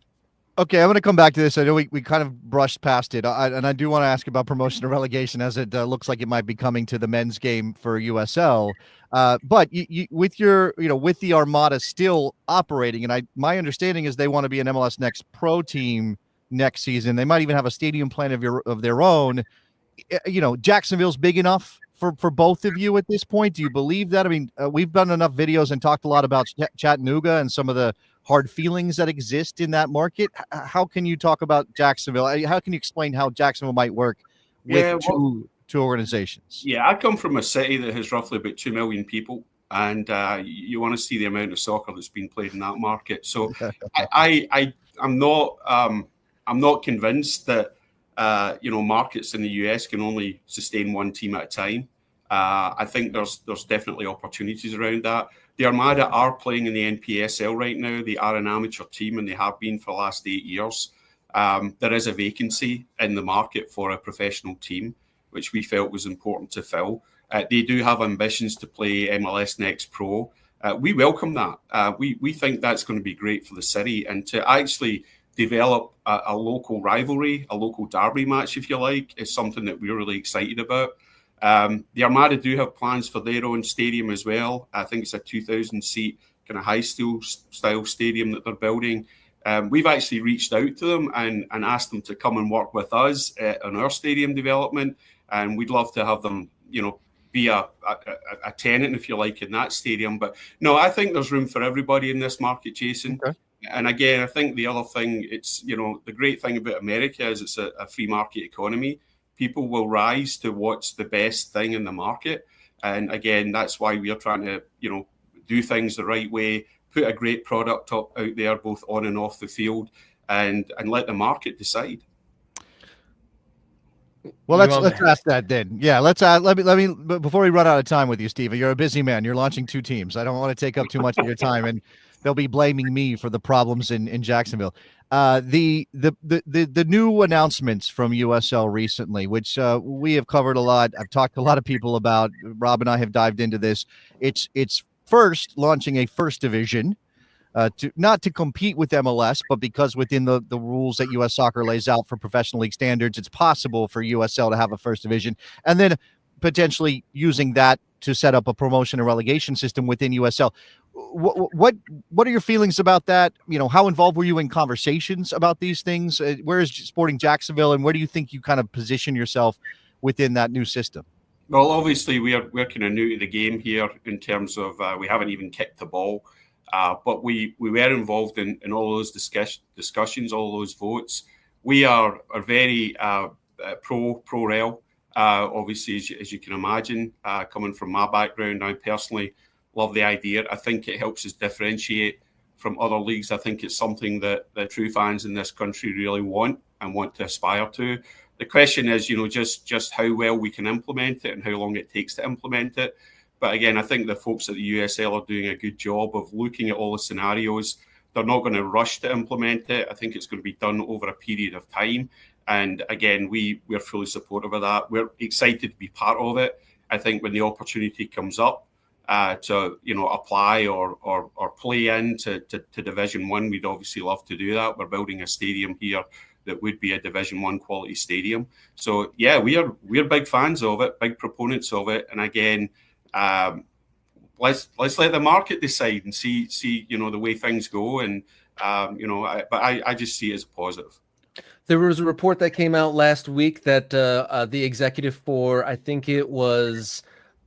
Okay, I'm going to come back to this. I know we kind of brushed past it, and I do want to ask about promotion and relegation, as it looks like it might be coming to the men's game for USL. But you, with the Armada still operating, and my understanding is they want to be an MLS Next Pro team next season. They might even have a stadium plan of their own. Jacksonville's big enough for both of you at this point. Do you believe that? I mean, we've done enough videos and talked a lot about Chattanooga and some of the hard feelings that exist in that market. How can you talk about Jacksonville? How can you explain how Jacksonville might work with two organizations? Yeah, I come from a city that has roughly about 2 million people, and you want to see the amount of soccer that's been played in that market. So I'm not convinced that markets in the US can only sustain one team at a time. I think there's definitely opportunities around that. The Armada are playing in the NPSL right now. They are an amateur team, and they have been for the last 8 years. There is a vacancy in the market for a professional team, which we felt was important to fill. They do have ambitions to play MLS Next Pro. We welcome that. We think that's going to be great for the city, and to actually develop a local rivalry, a local derby match, if you like, is something that we're really excited about. The Armada do have plans for their own stadium as well. I think it's a 2,000-seat kind of high-style stadium that they're building. We've actually reached out to them and asked them to come and work with us on our stadium development, and we'd love to have them, be a tenant, if you like, in that stadium. But no, I think there's room for everybody in this market, Jason. Okay. And again, I think the other thing, it's, the great thing about America is it's a free market economy. People will rise to what's the best thing in the market. And again, that's why we are trying to, do things the right way, put a great product out there, both on and off the field, and let the market decide. Well, let's ask that then. Yeah, let's let me before we run out of time with you, Steve. You're a busy man. You're launching 2 teams. I don't want to take up too much of your time, and they'll be blaming me for the problems in Jacksonville. The new announcements from USL recently, which we have covered a lot. I've talked to a lot of people about. Rob and I have dived into this. It's first launching a first division. Not to compete with MLS, but because within the rules that U.S. Soccer lays out for professional league standards, it's possible for USL to have a first division, and then potentially using that to set up a promotion and relegation system within USL. What are your feelings about that? How involved were you in conversations about these things? Where is Sporting Jacksonville, and where do you think you kind of position yourself within that new system? Well, obviously we're kind of new to the game here in terms of we haven't even kicked the ball. But we were involved in all those discussions, all those votes. We are very pro-rel, obviously, as you can imagine. Coming from my background, I personally love the idea. I think it helps us differentiate from other leagues. I think it's something that the true fans in this country really want and want to aspire to. The question is, just how well we can implement it and how long it takes to implement it. But again, I think the folks at the USL are doing a good job of looking at all the scenarios. They're not going to rush to implement it. I think it's going to be done over a period of time. And again, we're fully supportive of that. We're excited to be part of it. I think when the opportunity comes up to apply or play into Division 1, we'd obviously love to do that. We're building a stadium here that would be a Division 1 quality stadium. So yeah, we're big fans of it, big proponents of it. And again, let's let the market decide and see the way things go. And but I just see it as a positive. There was a report that came out last week that the executive for, I think it was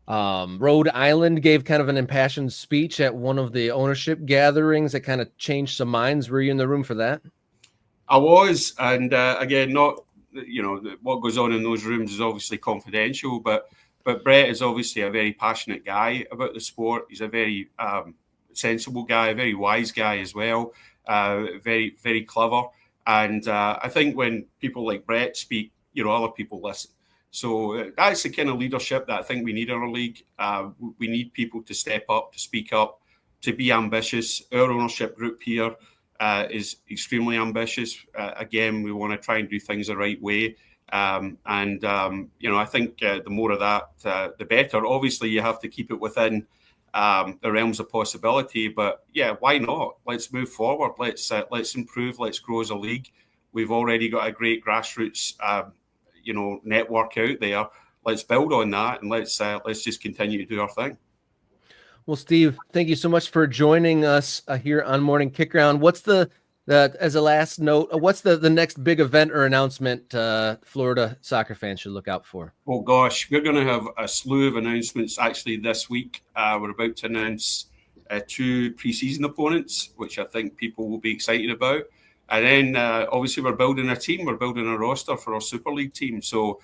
Rhode Island, gave kind of an impassioned speech at one of the ownership gatherings that kind of changed some minds. Were you in the room for that? I was, and again, not what goes on in those rooms is obviously confidential, but Brett is obviously a very passionate guy about the sport. He's a very sensible guy, a very wise guy as well, very, very clever. And I think when people like Brett speak, other people listen. So that's the kind of leadership that I think we need in our league. We need people to step up, to speak up, to be ambitious. Our ownership group here is extremely ambitious. Again, we want to try and do things the right way. I think the more of that, the better. Obviously, you have to keep it within the realms of possibility, but yeah, why not? Let's move forward. Let's improve. Let's grow as a league. We've already got a great grassroots, network out there. Let's build on that, and let's just continue to do our thing. Well, Steve, thank you so much for joining us here on Morning Kickaround. What's as a last note, what's the next big event or announcement Florida soccer fans should look out for? Oh gosh, we're going to have a slew of announcements actually this week. We're about to announce 2 preseason opponents, which I think people will be excited about. And then obviously we're building a team, we're building a roster for our Super League team. So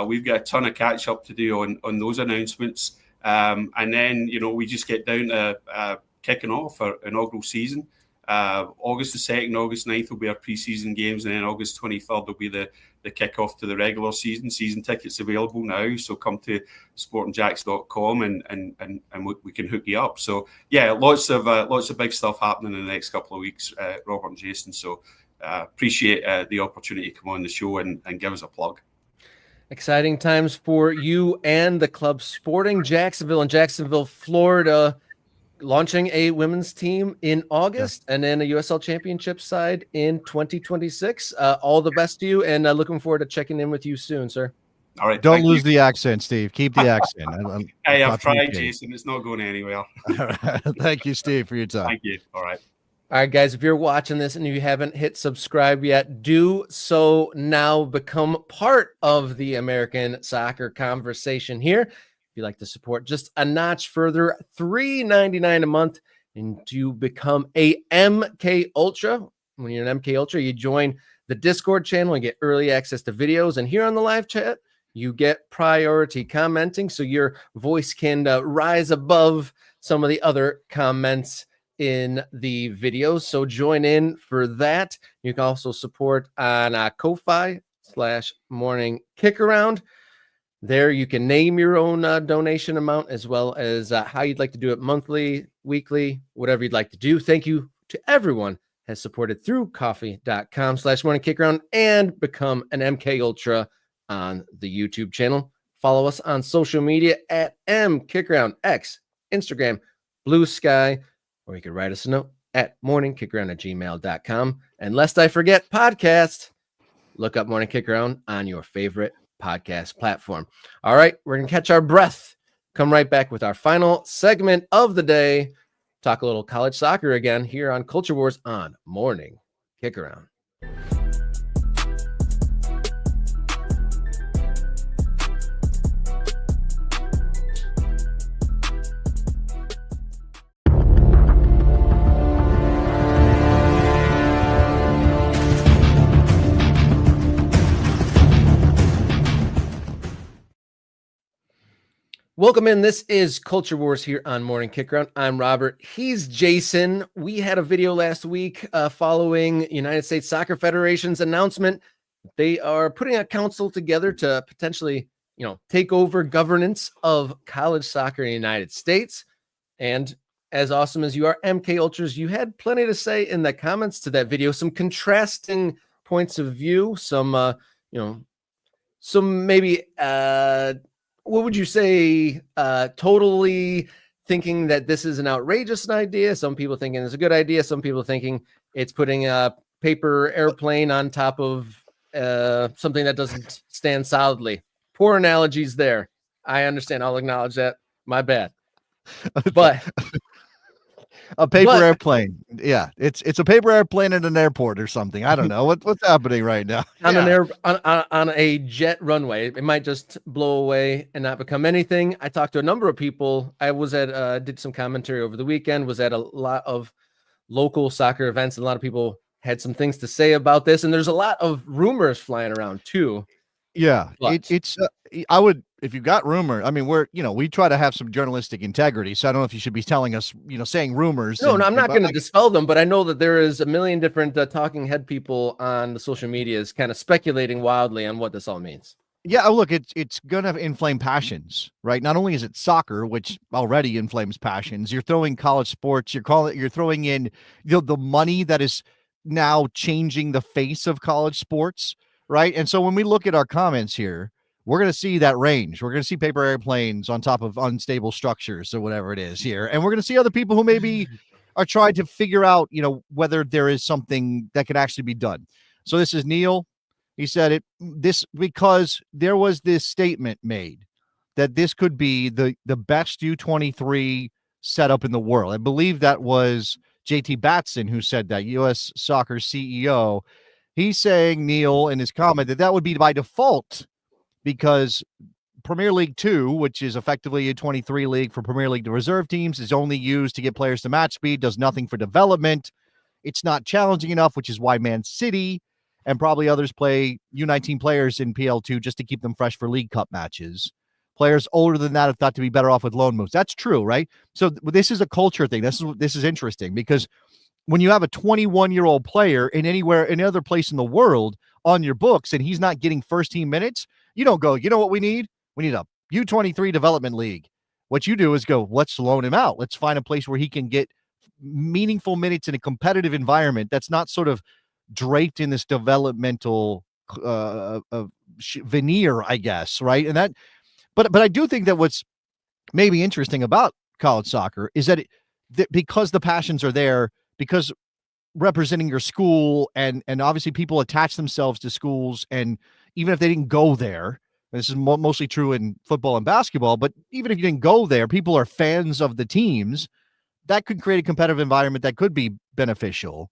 we've got a ton of catch up to do on those announcements. And then, we just get down to kicking off our inaugural season. August the 2nd, August 9th will be our preseason games, and then August 23rd will be the kickoff to the regular season. Season tickets available now, so come to sportingjacks.com and we can hook you up. So yeah, lots of big stuff happening in the next couple of weeks, Robert and Jason. So appreciate the opportunity to come on the show and give us a plug. Exciting times for you and the club. Sporting Jacksonville in Jacksonville, Florida, launching a women's team in August, and then a USL Championship side in 2026. All the best to you, and looking forward to checking in with you soon, sir. All right. Don't lose the accent, Steve. Keep the accent. Hey, I've tried, Jason. It's not going anywhere. Thank you, Steve, for your time. Thank you. All right. All right, guys, if you're watching this and you haven't hit subscribe yet, do so now. Become part of the American soccer conversation here. If you'd like to support just a notch further, $3.99 a month, and to become a MK Ultra. When you're an MK Ultra, you join the Discord channel and get early access to videos. And here on the live chat, you get priority commenting, so your voice can rise above some of the other comments in the videos. So join in for that. You can also support on Ko-Fi/Morning Kickaround. There you can name your own donation amount, as well as how you'd like to do it, monthly, weekly, whatever you'd like to do. Thank you to everyone has supported through coffee.com/Morning Kickaround and become an MK Ultra on the YouTube channel. Follow us on social media at MKickaround, X, Instagram, Blue Sky, or you can write us a note at morningkickaround@gmail.com. And lest I forget, podcast, look up Morning Kickaround on your favorite podcast platform. All right, we're going to catch our breath. Come right back with our final segment of the day. Talk a little college soccer again here on Culture Wars on Morning Kickaround. Welcome in. This is Culture Wars here on Morning Kickaround. I'm Robert. He's Jason. We had a video last week following United States Soccer Federation's announcement. They are putting a council together to potentially, take over governance of college soccer in the United States. And as awesome as you are, MK Ultras, you had plenty to say in the comments to that video. Some contrasting points of view. Some, some maybe. What would you say? Totally thinking that this is an outrageous idea. Some people thinking it's a good idea. Some people thinking it's putting a paper airplane on top of something that doesn't stand solidly. Poor analogies there. I understand. I'll acknowledge that. My bad. But A paper But- airplane. Yeah, it's a paper airplane at an airport or something. I don't know what's happening right now. on Yeah. on a jet runway, it might just blow away and not become anything. I talked to a number of people. I was at did some commentary over the weekend. Was at a lot of local soccer events, and a lot of people had some things to say about this. And there's a lot of rumors flying around too. Yeah, But- it's I would, if you got rumor, I mean, we try to have some journalistic integrity, so I don't know if you should be telling us, saying rumors. No, I'm not going to dispel them, but I know that there is a million different talking head people on the social medias kind of speculating wildly on what this all means. Yeah, look, it's gonna inflame passions, right? Not only is it soccer, which already inflames passions, you're throwing college sports, you're throwing in the money that is now changing the face of college sports, right? And so when we look at our comments here, we're gonna see that range. We're gonna see paper airplanes on top of unstable structures or whatever it is here, and we're gonna see other people who maybe are trying to figure out, whether there is something that could actually be done. So this is Neil. He said because there was this statement made that this could be the best U23 setup in the world. I believe that was JT Batson who said that, U.S. Soccer CEO. He's saying, Neil, in his comment, that would be by default because Premier League 2, which is effectively a 23 league for Premier League to reserve teams, is only used to get players to match speed, does nothing for development. It's not challenging enough, which is why Man City and probably others play U19 players in PL2 just to keep them fresh for League Cup matches. Players older than that are thought to be better off with loan moves. That's true, right? So this is a culture thing. This is interesting because when you have a 21-year-old player in any other place in the world on your books and he's not getting first team minutes, you don't go, you know what we need? We need a U23 development league. What you do is go, let's loan him out. Let's find a place where he can get meaningful minutes in a competitive environment that's not sort of draped in this developmental veneer, I guess, right? And that, but I do think that what's maybe interesting about college soccer is that because the passions are there, because representing your school and obviously people attach themselves to schools, and even if they didn't go there, this is mostly true in football and basketball, but even if you didn't go there, people are fans of the teams. That could create a competitive environment that could be beneficial.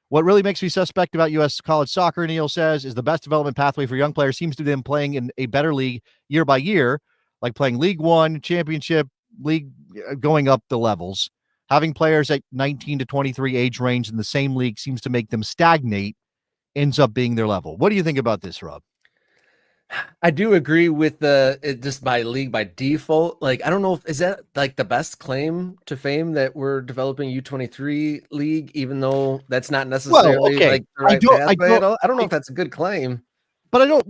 What really makes me suspect about U.S. college soccer, Neil says, is the best development pathway for young players seems to be them playing in a better league year by year, like playing League One, Championship, League, going up the levels. Having players at 19 to 23 age range in the same league seems to make them stagnate, ends up being their level. What do you think about this, Rob? I do agree with it just by league by default. Like, I don't know is that like the best claim to fame that we're developing U23 league, even though that's not necessarily like the right pathway at all. I don't know if that's a good claim. But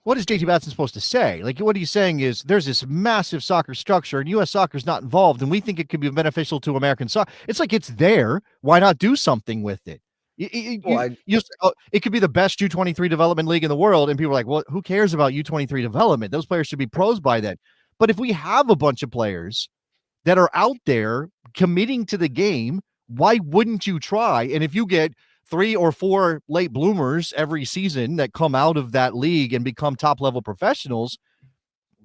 what is JT Batson supposed to say? Like, what he's saying is there's this massive soccer structure and U.S. soccer is not involved, and we think it could be beneficial to American soccer. It's like it's there. Why not do something with it? It could be the best U23 development league in the world, and people are like, well, who cares about U23 development? Those players should be pros by then. But if we have a bunch of players that are out there committing to the game, why wouldn't you try? And if you get 3 or 4 late bloomers every season that come out of that league and become top level professionals,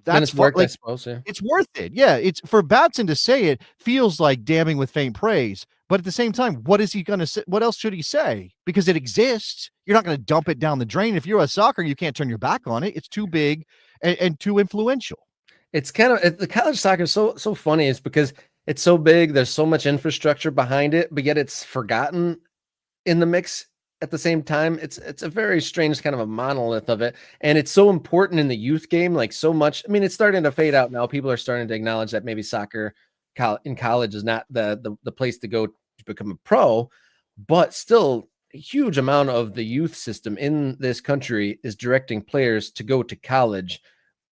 that's worth it, I suppose. Yeah. It's worth it. Yeah, it's for Batson to say it feels like damning with faint praise. But at the same time, what is he going to say? What else should he say? Because it exists. You're not going to dump it down the drain. If you're a soccer, you can't turn your back on it. It's too big and too influential. It's kind of the college soccer is so funny. It's because it's so big. There's so much infrastructure behind it, but yet it's forgotten in the mix at the same time. It's a very strange kind of a monolith of it. And it's so important in the youth game, like so much. I mean, it's starting to fade out now. People are starting to acknowledge that maybe soccer in college is not the place to go to become a pro, but still a huge amount of the youth system in this country is directing players to go to college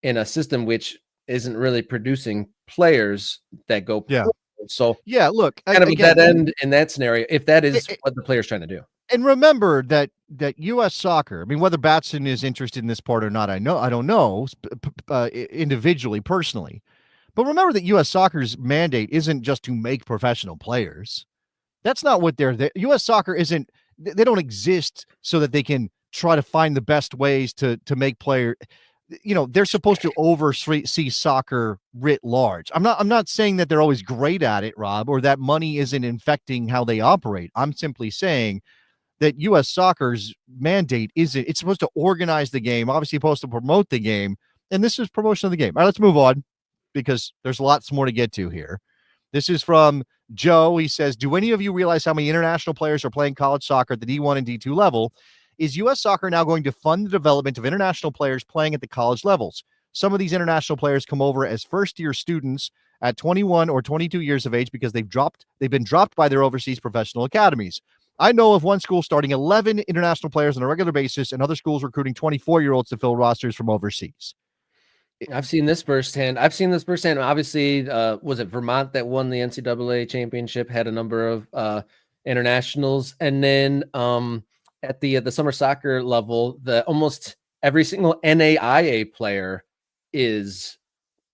in a system which isn't really producing players that go pro. So look, kind of a dead end in that scenario, if that is what the player's trying to do. And remember that U.S. soccer, I mean, whether Batson is interested in this part or not, I don't know individually, personally. But remember that U.S. soccer's mandate isn't just to make professional players. That's not what U.S. soccer isn't. They don't exist so that they can try to find the best ways to make players. they're supposed to oversee soccer writ large. I'm not saying that they're always great at it, Rob, or that money isn't infecting how they operate. I'm simply saying that U.S. Soccer's mandate it's supposed to organize the game, obviously supposed to promote the game, and this is promotion of the game. All right, let's move on because there's lots more to get to here. This is from Joe. He says, do any of you realize how many international players are playing college soccer at the D1 and D2 level? Is U.S. Soccer now going to fund the development of international players playing at the college levels? Some of these international players come over as first-year students at 21 or 22 years of age because they've been dropped by their overseas professional academies. I know of one school starting 11 international players on a regular basis and other schools recruiting 24-year-olds to fill rosters from overseas. I've seen this firsthand. Obviously, was it Vermont that won the NCAA championship, had a number of internationals. And then at the summer soccer level, almost every single NAIA player is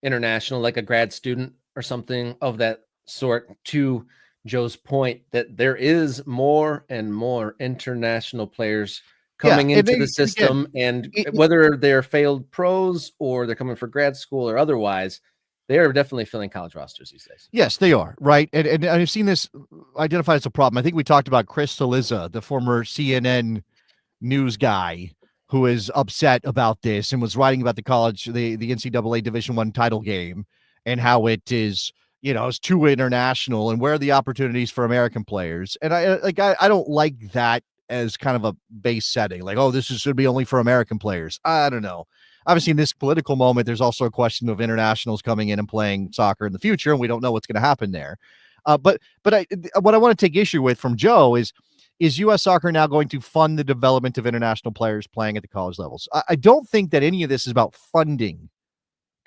international, like a grad student or something of that sort, to Joe's point that there is more and more international players coming into the system, and whether they're failed pros or they're coming for grad school or otherwise, they are definitely filling college rosters these days. Yes, they are, right? And I've seen this identified as a problem. I think we talked about Chris Saliza, the former CNN news guy, who is upset about this and was writing about the NCAA Division I title game and how it is, it's too international and where are the opportunities for American players. And I don't like that as kind of a base setting, like, oh, should be only for American players. I don't know. Obviously, in this political moment, there's also a question of internationals coming in and playing soccer in the future, and we don't know what's going to happen there. But what I want to take issue with from Joe is U.S. Soccer now going to fund the development of international players playing at the college levels? I don't think that any of this is about funding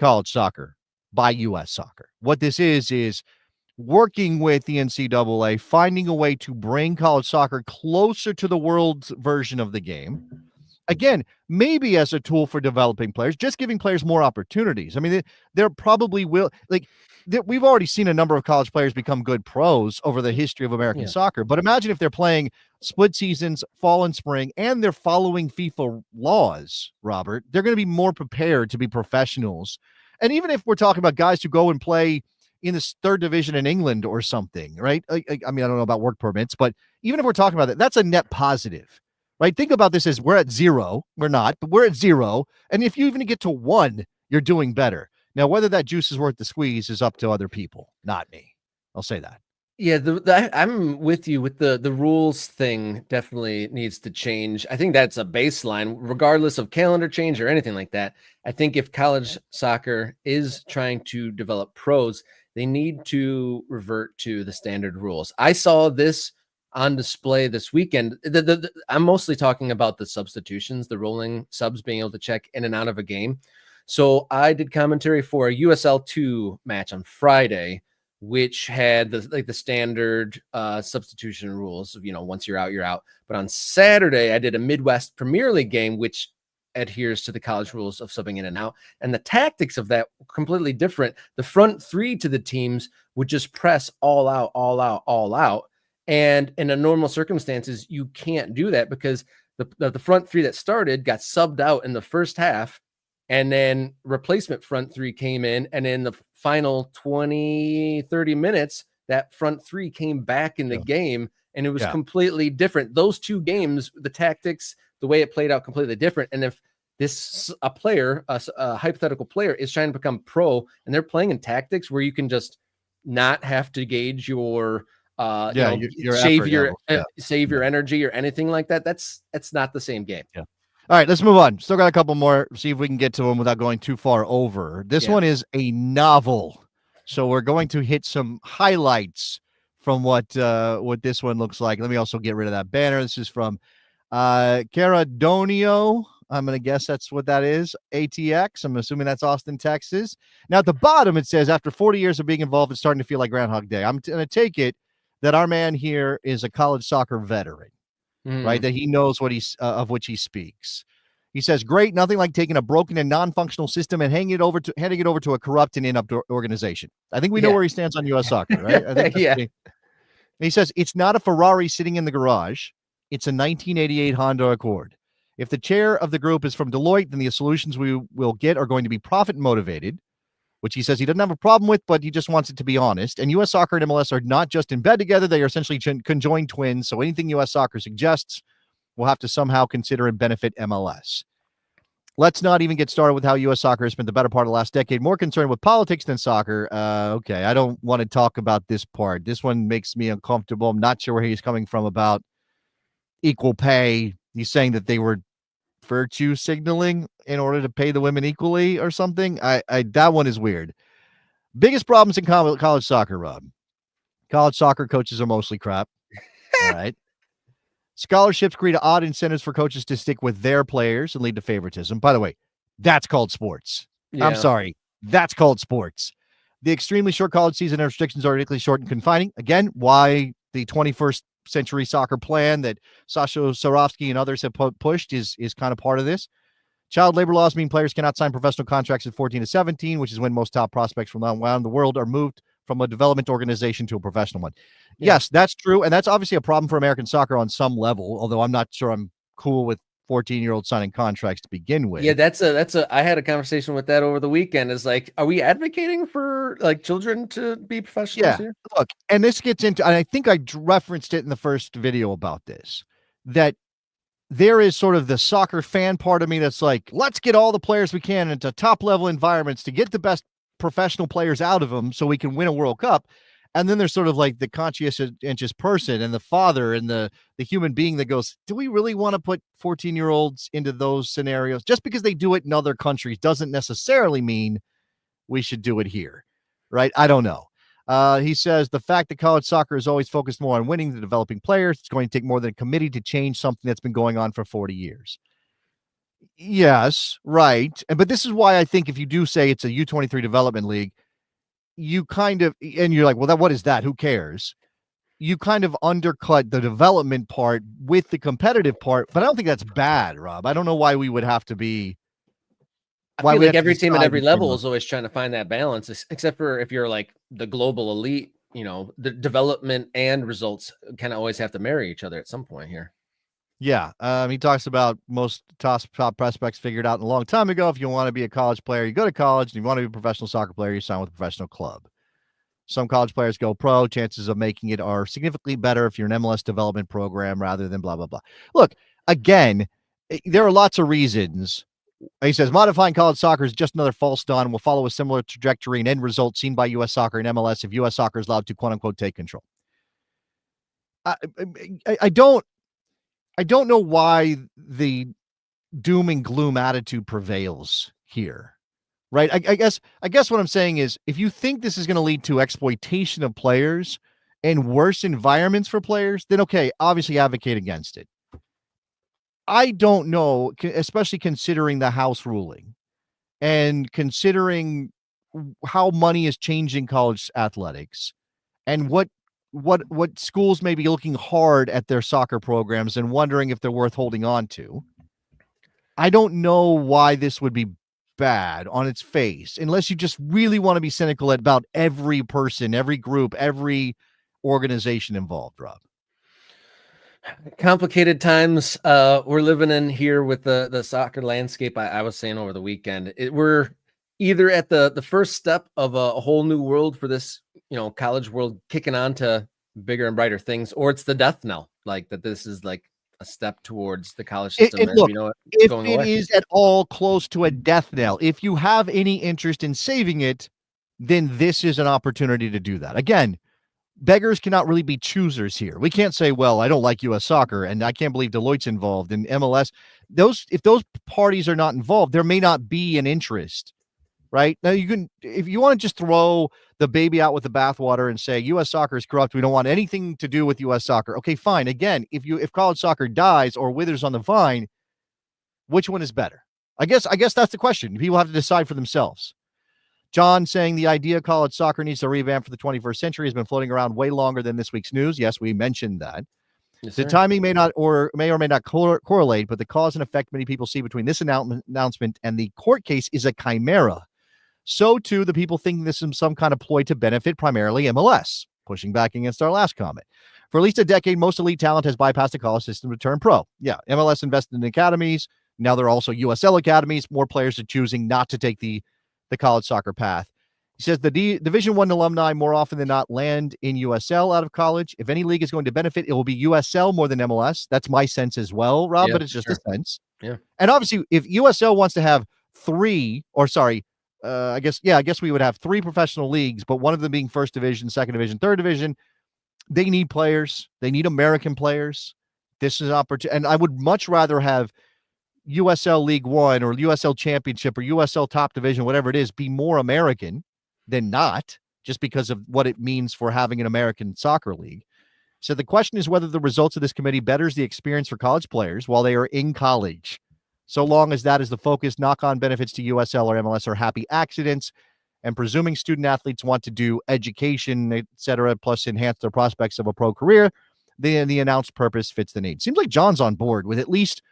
college soccer by U.S. Soccer. What this is working with the NCAA, finding a way to bring college soccer closer to the world's version of the game. Again, maybe as a tool for developing players, just giving players more opportunities. I mean, there probably will, we've already seen a number of college players become good pros over the history of American soccer. But imagine if they're playing split seasons, fall and spring, and they're following FIFA laws, Robert. They're going to be more prepared to be professionals. And even if we're talking about guys who go and play in the third division in England or something, right? I mean, I don't know about work permits, but even if we're talking about that, that's a net positive, right? Think about this as we're at zero. We're not, but we're at zero. And if you even get to 1, you're doing better. Now, whether that juice is worth the squeeze is up to other people, not me. I'll say that. Yeah, I'm with you with the rules thing. Definitely needs to change. I think that's a baseline, regardless of calendar change or anything like that. I think if college soccer is trying to develop pros, they need to revert to the standard rules. I saw this on display this weekend. I'm mostly talking about the substitutions, the rolling subs, being able to check in and out of a game. So I did commentary for a USL 2 match on Friday, which had the standard substitution rules of, once you're out, you're out. But on Saturday, I did a Midwest Premier League game, which adheres to the college rules of subbing in and out. And the tactics of that were completely different. The front three to the teams would just press all out, all out, all out. And in a normal circumstances, you can't do that because the front three that started got subbed out in the first half. And then replacement front three came in, and in the final 20, 30 minutes, that front three came back in the game, and it was completely different. Those two games, the tactics, the way it played out, completely different. And if a hypothetical player is trying to become pro, and they're playing in tactics where you can just not have to gauge your save your energy or anything like that, that's not the same game. Yeah. All right, let's move on. Still got a couple more. See if we can get to them without going too far over. This one is a novel. So we're going to hit some highlights from what this one looks like. Let me also get rid of that banner. This is from Caradonio. I'm going to guess that's what that is. ATX. I'm assuming that's Austin, Texas. Now, at the bottom, it says, after 40 years of being involved, it's starting to feel like Groundhog Day. I'm going to take it that our man here is a college soccer veteran. Right, that he knows what of which he speaks. He says, "Great, nothing like taking a broken and non-functional system and handing it over to a corrupt and inept organization." I think we know where he stands on U.S. soccer, right? I think he says it's not a Ferrari sitting in the garage; it's a 1988 Honda Accord, If the chair of the group is from Deloitte, then the solutions we will get are going to be profit motivated, which he says he doesn't have a problem with, but he just wants it to be honest. And U.S. Soccer and MLS are not just in bed together. They are essentially conjoined twins. So anything U.S. Soccer suggests will have to somehow consider and benefit MLS. Let's not even get started with how U.S. Soccer has spent the better part of the last decade more concerned with politics than soccer. Okay, I don't want to talk about this part. This one makes me uncomfortable. I'm not sure where he's coming from about equal pay. He's saying that they were virtue signaling in order to pay the women equally or something. I that one is weird. Biggest problems in college soccer, Rob. College soccer coaches are mostly crap. All right. Scholarships create odd incentives for coaches to stick with their players and lead to favoritism. By the way, that's called sports. Yeah. I'm sorry. That's called sports. The extremely short college season and restrictions are ridiculously short and confining. Again, why the 21st century soccer plan that Sasha Sarovsky and others have pushed is kind of part of this. Child labor laws mean players cannot sign professional contracts at 14 to 17, which is when most top prospects from around the world are moved from a development organization to a professional one. Yeah. Yes, that's true. And that's obviously a problem for American soccer on some level, although I'm not sure I'm cool with 14-year-olds signing contracts to begin with. Yeah, I had a conversation with that over the weekend. Is like, are we advocating for like children to be professionals here? Look, and this gets into, and I think I referenced it in the first video about this, that there is sort of the soccer fan part of me that's like, let's get all the players we can into top level environments to get the best professional players out of them so we can win a World Cup. And then there's sort of like the conscientious person and the father and the human being that goes, do we really want to put 14-year-olds into those scenarios? Just because they do it in other countries doesn't necessarily mean we should do it here, right? I don't know. He says the fact that college soccer is always focused more on winning than developing players, it's going to take more than a committee to change something that's been going on for 40 years. Yes, right. But this is why I think if you do say it's a U23 development league, you kind of, and you're like, well, what is that? Who cares? You kind of undercut the development part with the competitive part, but I don't think that's bad, Rob. I don't know why we would have to be. I feel like every team at every level is always trying to find that balance, except for if you're like the global elite, you know, the development and results kind of always have to marry each other at some point here. Yeah. He talks about most top prospects figured out a long time ago. If you want to be a college player, you go to college. And if you want to be a professional soccer player, you sign with a professional club. Some college players go pro. Chances of making it are significantly better if you're an MLS development program rather than blah, blah, blah. Look, again, there are lots of reasons. He says modifying college soccer is just another false dawn and will follow a similar trajectory and end result seen by U.S. soccer and MLS if U.S. soccer is allowed to quote unquote take control. I don't know why the doom and gloom attitude prevails here, right? I guess what I'm saying is if you think this is going to lead to exploitation of players and worse environments for players, then okay, obviously advocate against it. I don't know, especially considering the House ruling and considering how money is changing college athletics and what schools may be looking hard at their soccer programs and wondering if they're worth holding on to. I don't know why this would be bad on its face, unless you just really want to be cynical about every person, every group, every organization involved, Rob. Complicated times we're living in here with the soccer landscape. I was saying over the weekend, we're either at the first step of a whole new world for this, you know, college world kicking on to bigger and brighter things, or it's the death knell, like that this is like a step towards the college system. Look, if it is at all close to a death knell, if you have any interest in saving it, then this is an opportunity to do that. Again, beggars cannot really be choosers here. We can't say, well, I don't like U.S. soccer and I can't believe Deloitte's involved in MLS. If those parties are not involved, there may not be an interest, right? Now you can, if you want to just throw the baby out with the bathwater and say U.S. soccer is corrupt, we don't want anything to do with U.S. soccer. Okay, fine. Again, if college soccer dies or withers on the vine, which one is better? I guess that's the question. People have to decide for themselves. John saying the idea college soccer needs to revamp for the 21st century has been floating around way longer than this week's news. Yes, we mentioned that. Yes, the timing may or may not correlate, but the cause and effect many people see between this announcement and the court case is a chimera. So too, the people thinking this is some kind of ploy to benefit primarily MLS, pushing back against our last comment. For at least a decade, most elite talent has bypassed the college system to turn pro. Yeah, MLS invested in academies. Now there are also USL academies. More players are choosing not to take the college soccer path. He says the Division I alumni more often than not land in USL out of college. If any league is going to benefit, it will be USL more than MLS. That's my sense as well, Rob, but it's just a sense. Yeah. And obviously, if USL wants to have I guess we would have 3 professional leagues, but one of them being first division, second division, third division. They need players. They need American players. This is an opportunity. And I would much rather have USL League One or USL Championship or USL Top Division, whatever it is, be more American than not, just because of what it means for having an American soccer league. So the question is whether the results of this committee betters the experience for college players while they are in college. So long as that is the focus, knock-on benefits to USL or MLS are happy accidents. And presuming student athletes want to do education, et cetera, plus enhance their prospects of a pro career, then the announced purpose fits the need. Seems like John's on board with at least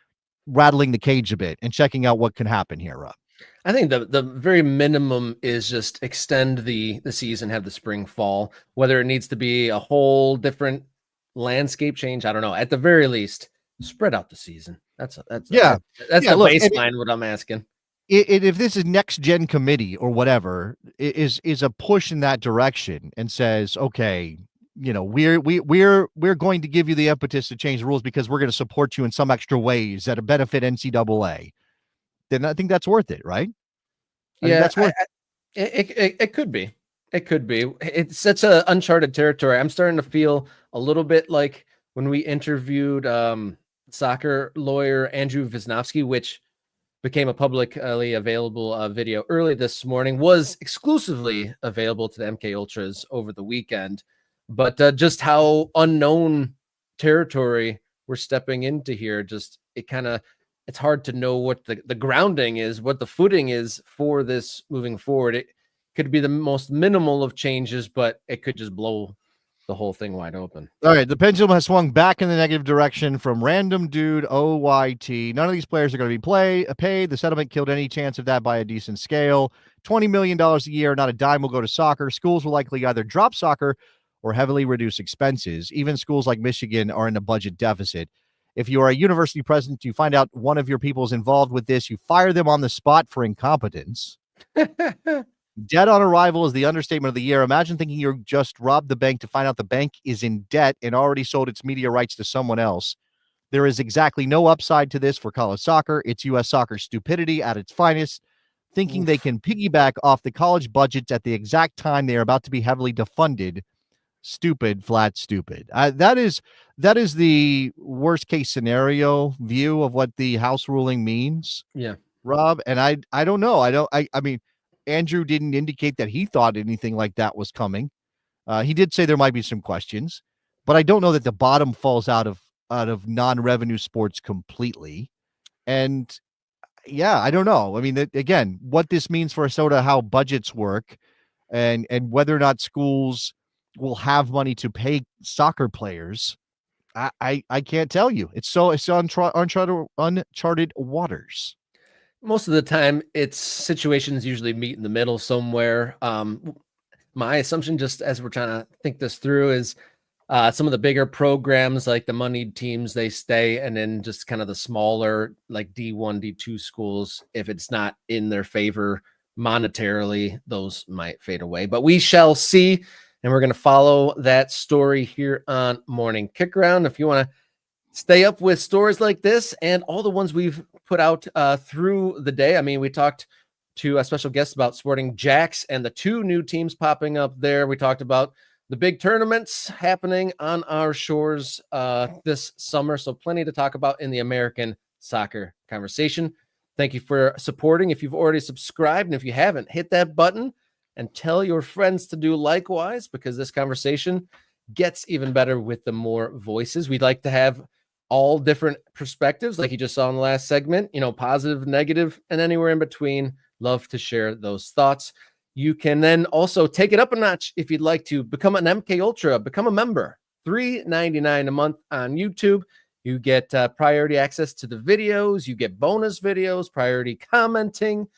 rattling the cage a bit and checking out what can happen here, Rob. I think the very minimum is just extend the season, have the spring, fall, whether it needs to be a whole different landscape change. I don't know. At the very least, spread out the season. That's the baseline. What I'm asking. If this is next gen committee or whatever is a push in that direction and says, okay, we're going to give you the impetus to change the rules because we're going to support you in some extra ways that benefit NCAA, then I think that's worth it, right? That's worth it. It could be. It could be. It's such an uncharted territory. I'm starting to feel a little bit like when we interviewed soccer lawyer Andrew Wisnowski, which became a publicly available video early this morning, was exclusively available to the MK Ultras over the weekend. But just how unknown territory we're stepping into here, it's hard to know what the grounding is, what the footing is for this moving forward. It could be the most minimal of changes, but it could just blow the whole thing wide open. All right, the pendulum has swung back in the negative direction from random dude OYT. None of these players are going to be paid. The settlement killed any chance of that by a decent scale. $20 million a year, not a dime will go to soccer. Schools will likely either drop soccer or heavily reduce expenses. Even schools like Michigan are in a budget deficit. If you are a university president, you find out one of your people is involved with this, you fire them on the spot for incompetence. Debt on arrival is the understatement of the year. Imagine thinking you just robbed the bank to find out the bank is in debt and already sold its media rights to someone else. There is exactly no upside to this for college soccer. It's U.S. soccer stupidity at its finest, thinking they can piggyback off the college budgets at the exact time they are about to be heavily defunded. Stupid, flat stupid. That is the worst case scenario view of what the House ruling means. Yeah, Rob. And I don't know. I mean, Andrew didn't indicate that he thought anything like that was coming. He did say there might be some questions, but I don't know that the bottom falls out of non-revenue sports completely. And yeah, I don't know. I mean, again, what this means for sort of how budgets work and whether or not schools will have money to pay soccer players, I can't tell you. It's uncharted waters. Most of the time, it's situations usually meet in the middle somewhere. My assumption, just as we're trying to think this through, is some of the bigger programs like the moneyed teams, they stay, and then just kind of the smaller like D1, D2 schools, if it's not in their favor monetarily, those might fade away. But we shall see. And we're going to follow that story here on Morning Kick Around. If you want to stay up with stories like this and all the ones we've put out through the day. I mean, we talked to a special guest about Sporting Jacks and the 2 new teams popping up there. We talked about the big tournaments happening on our shores this summer. So plenty to talk about in the American soccer conversation. Thank you for supporting. If you've already subscribed, and if you haven't, hit that button and tell your friends to do likewise, because this conversation gets even better with the more voices. We'd like to have all different perspectives, like you just saw in the last segment, positive, negative, and anywhere in between. Love to share those thoughts. You can then also take it up a notch if you'd like to become an MK Ultra, become a member. $3.99 a month on YouTube. You get priority access to the videos. You get bonus videos, priority commenting,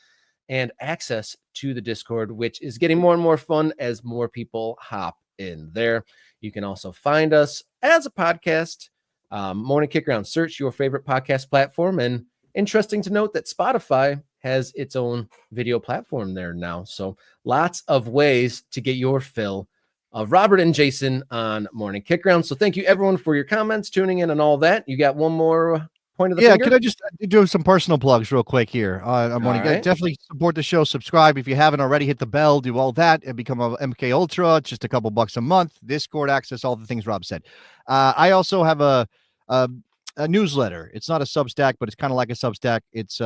and access to the Discord, which is getting more and more fun as more people hop in there. You can also find us as a podcast, Morning Kick Around. Search your favorite podcast platform. And interesting to note that Spotify has its own video platform there now. So lots of ways to get your fill of Robert and Jason on Morning Kick Around. So thank you everyone for your comments, tuning in and all that. You got one more point of the finger? Could I just do some personal plugs real quick here? I'm All right. definitely support the show. Subscribe if you haven't already. Hit the bell, do all that, and become a MK Ultra. It's just a couple bucks a month. Discord access, all the things Rob said. I also have a newsletter. It's not a Substack, but it's kind of like a Substack. It's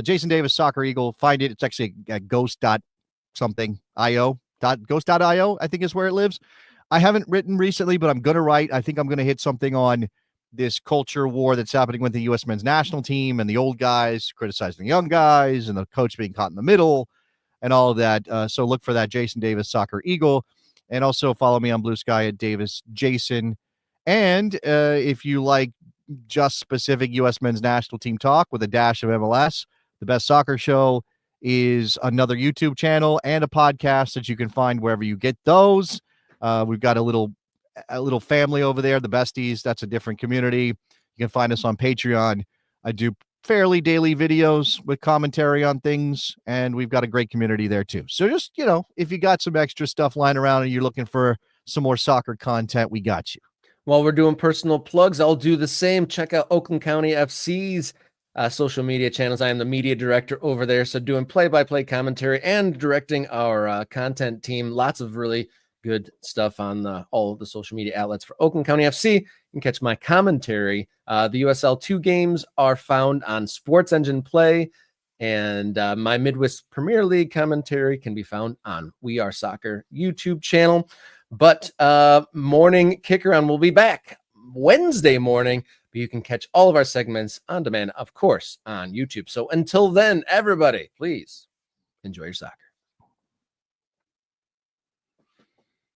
Jason Davis Soccer Eagle. Find it. It's actually at ghost.something.io. Ghost.io, I think is where it lives. I haven't written recently, but I'm gonna write. I think I'm gonna hit something on this culture war that's happening with the U.S. men's national team and the old guys criticizing the young guys and the coach being caught in the middle and all of that. So look for that, Jason Davis Soccer Eagle, and also follow me on Blue Sky at Davis Jason. And if you like just specific U.S. men's national team talk with a dash of MLS, the Best Soccer Show is another YouTube channel and a podcast that you can find wherever you get those. We've got a little family over there, the Besties. That's a different community. You can find us on Patreon. I do fairly daily videos with commentary on things, and we've got a great community there too. So just, if you got some extra stuff lying around and you're looking for some more soccer content, we got you. While we're doing personal plugs, I'll do the same. Check out Oakland County FC's social media channels. I am the media director over there, so doing play-by-play commentary and directing our content team. Lots of really good stuff on all of the social media outlets for Oakland County FC. You can catch my commentary. The USL 2 games are found on Sports Engine Play, and my Midwest Premier League commentary can be found on We Are Soccer YouTube channel. But Morning Kick Around will be back Wednesday morning, but you can catch all of our segments on demand, of course, on YouTube. So until then, everybody, please enjoy your soccer.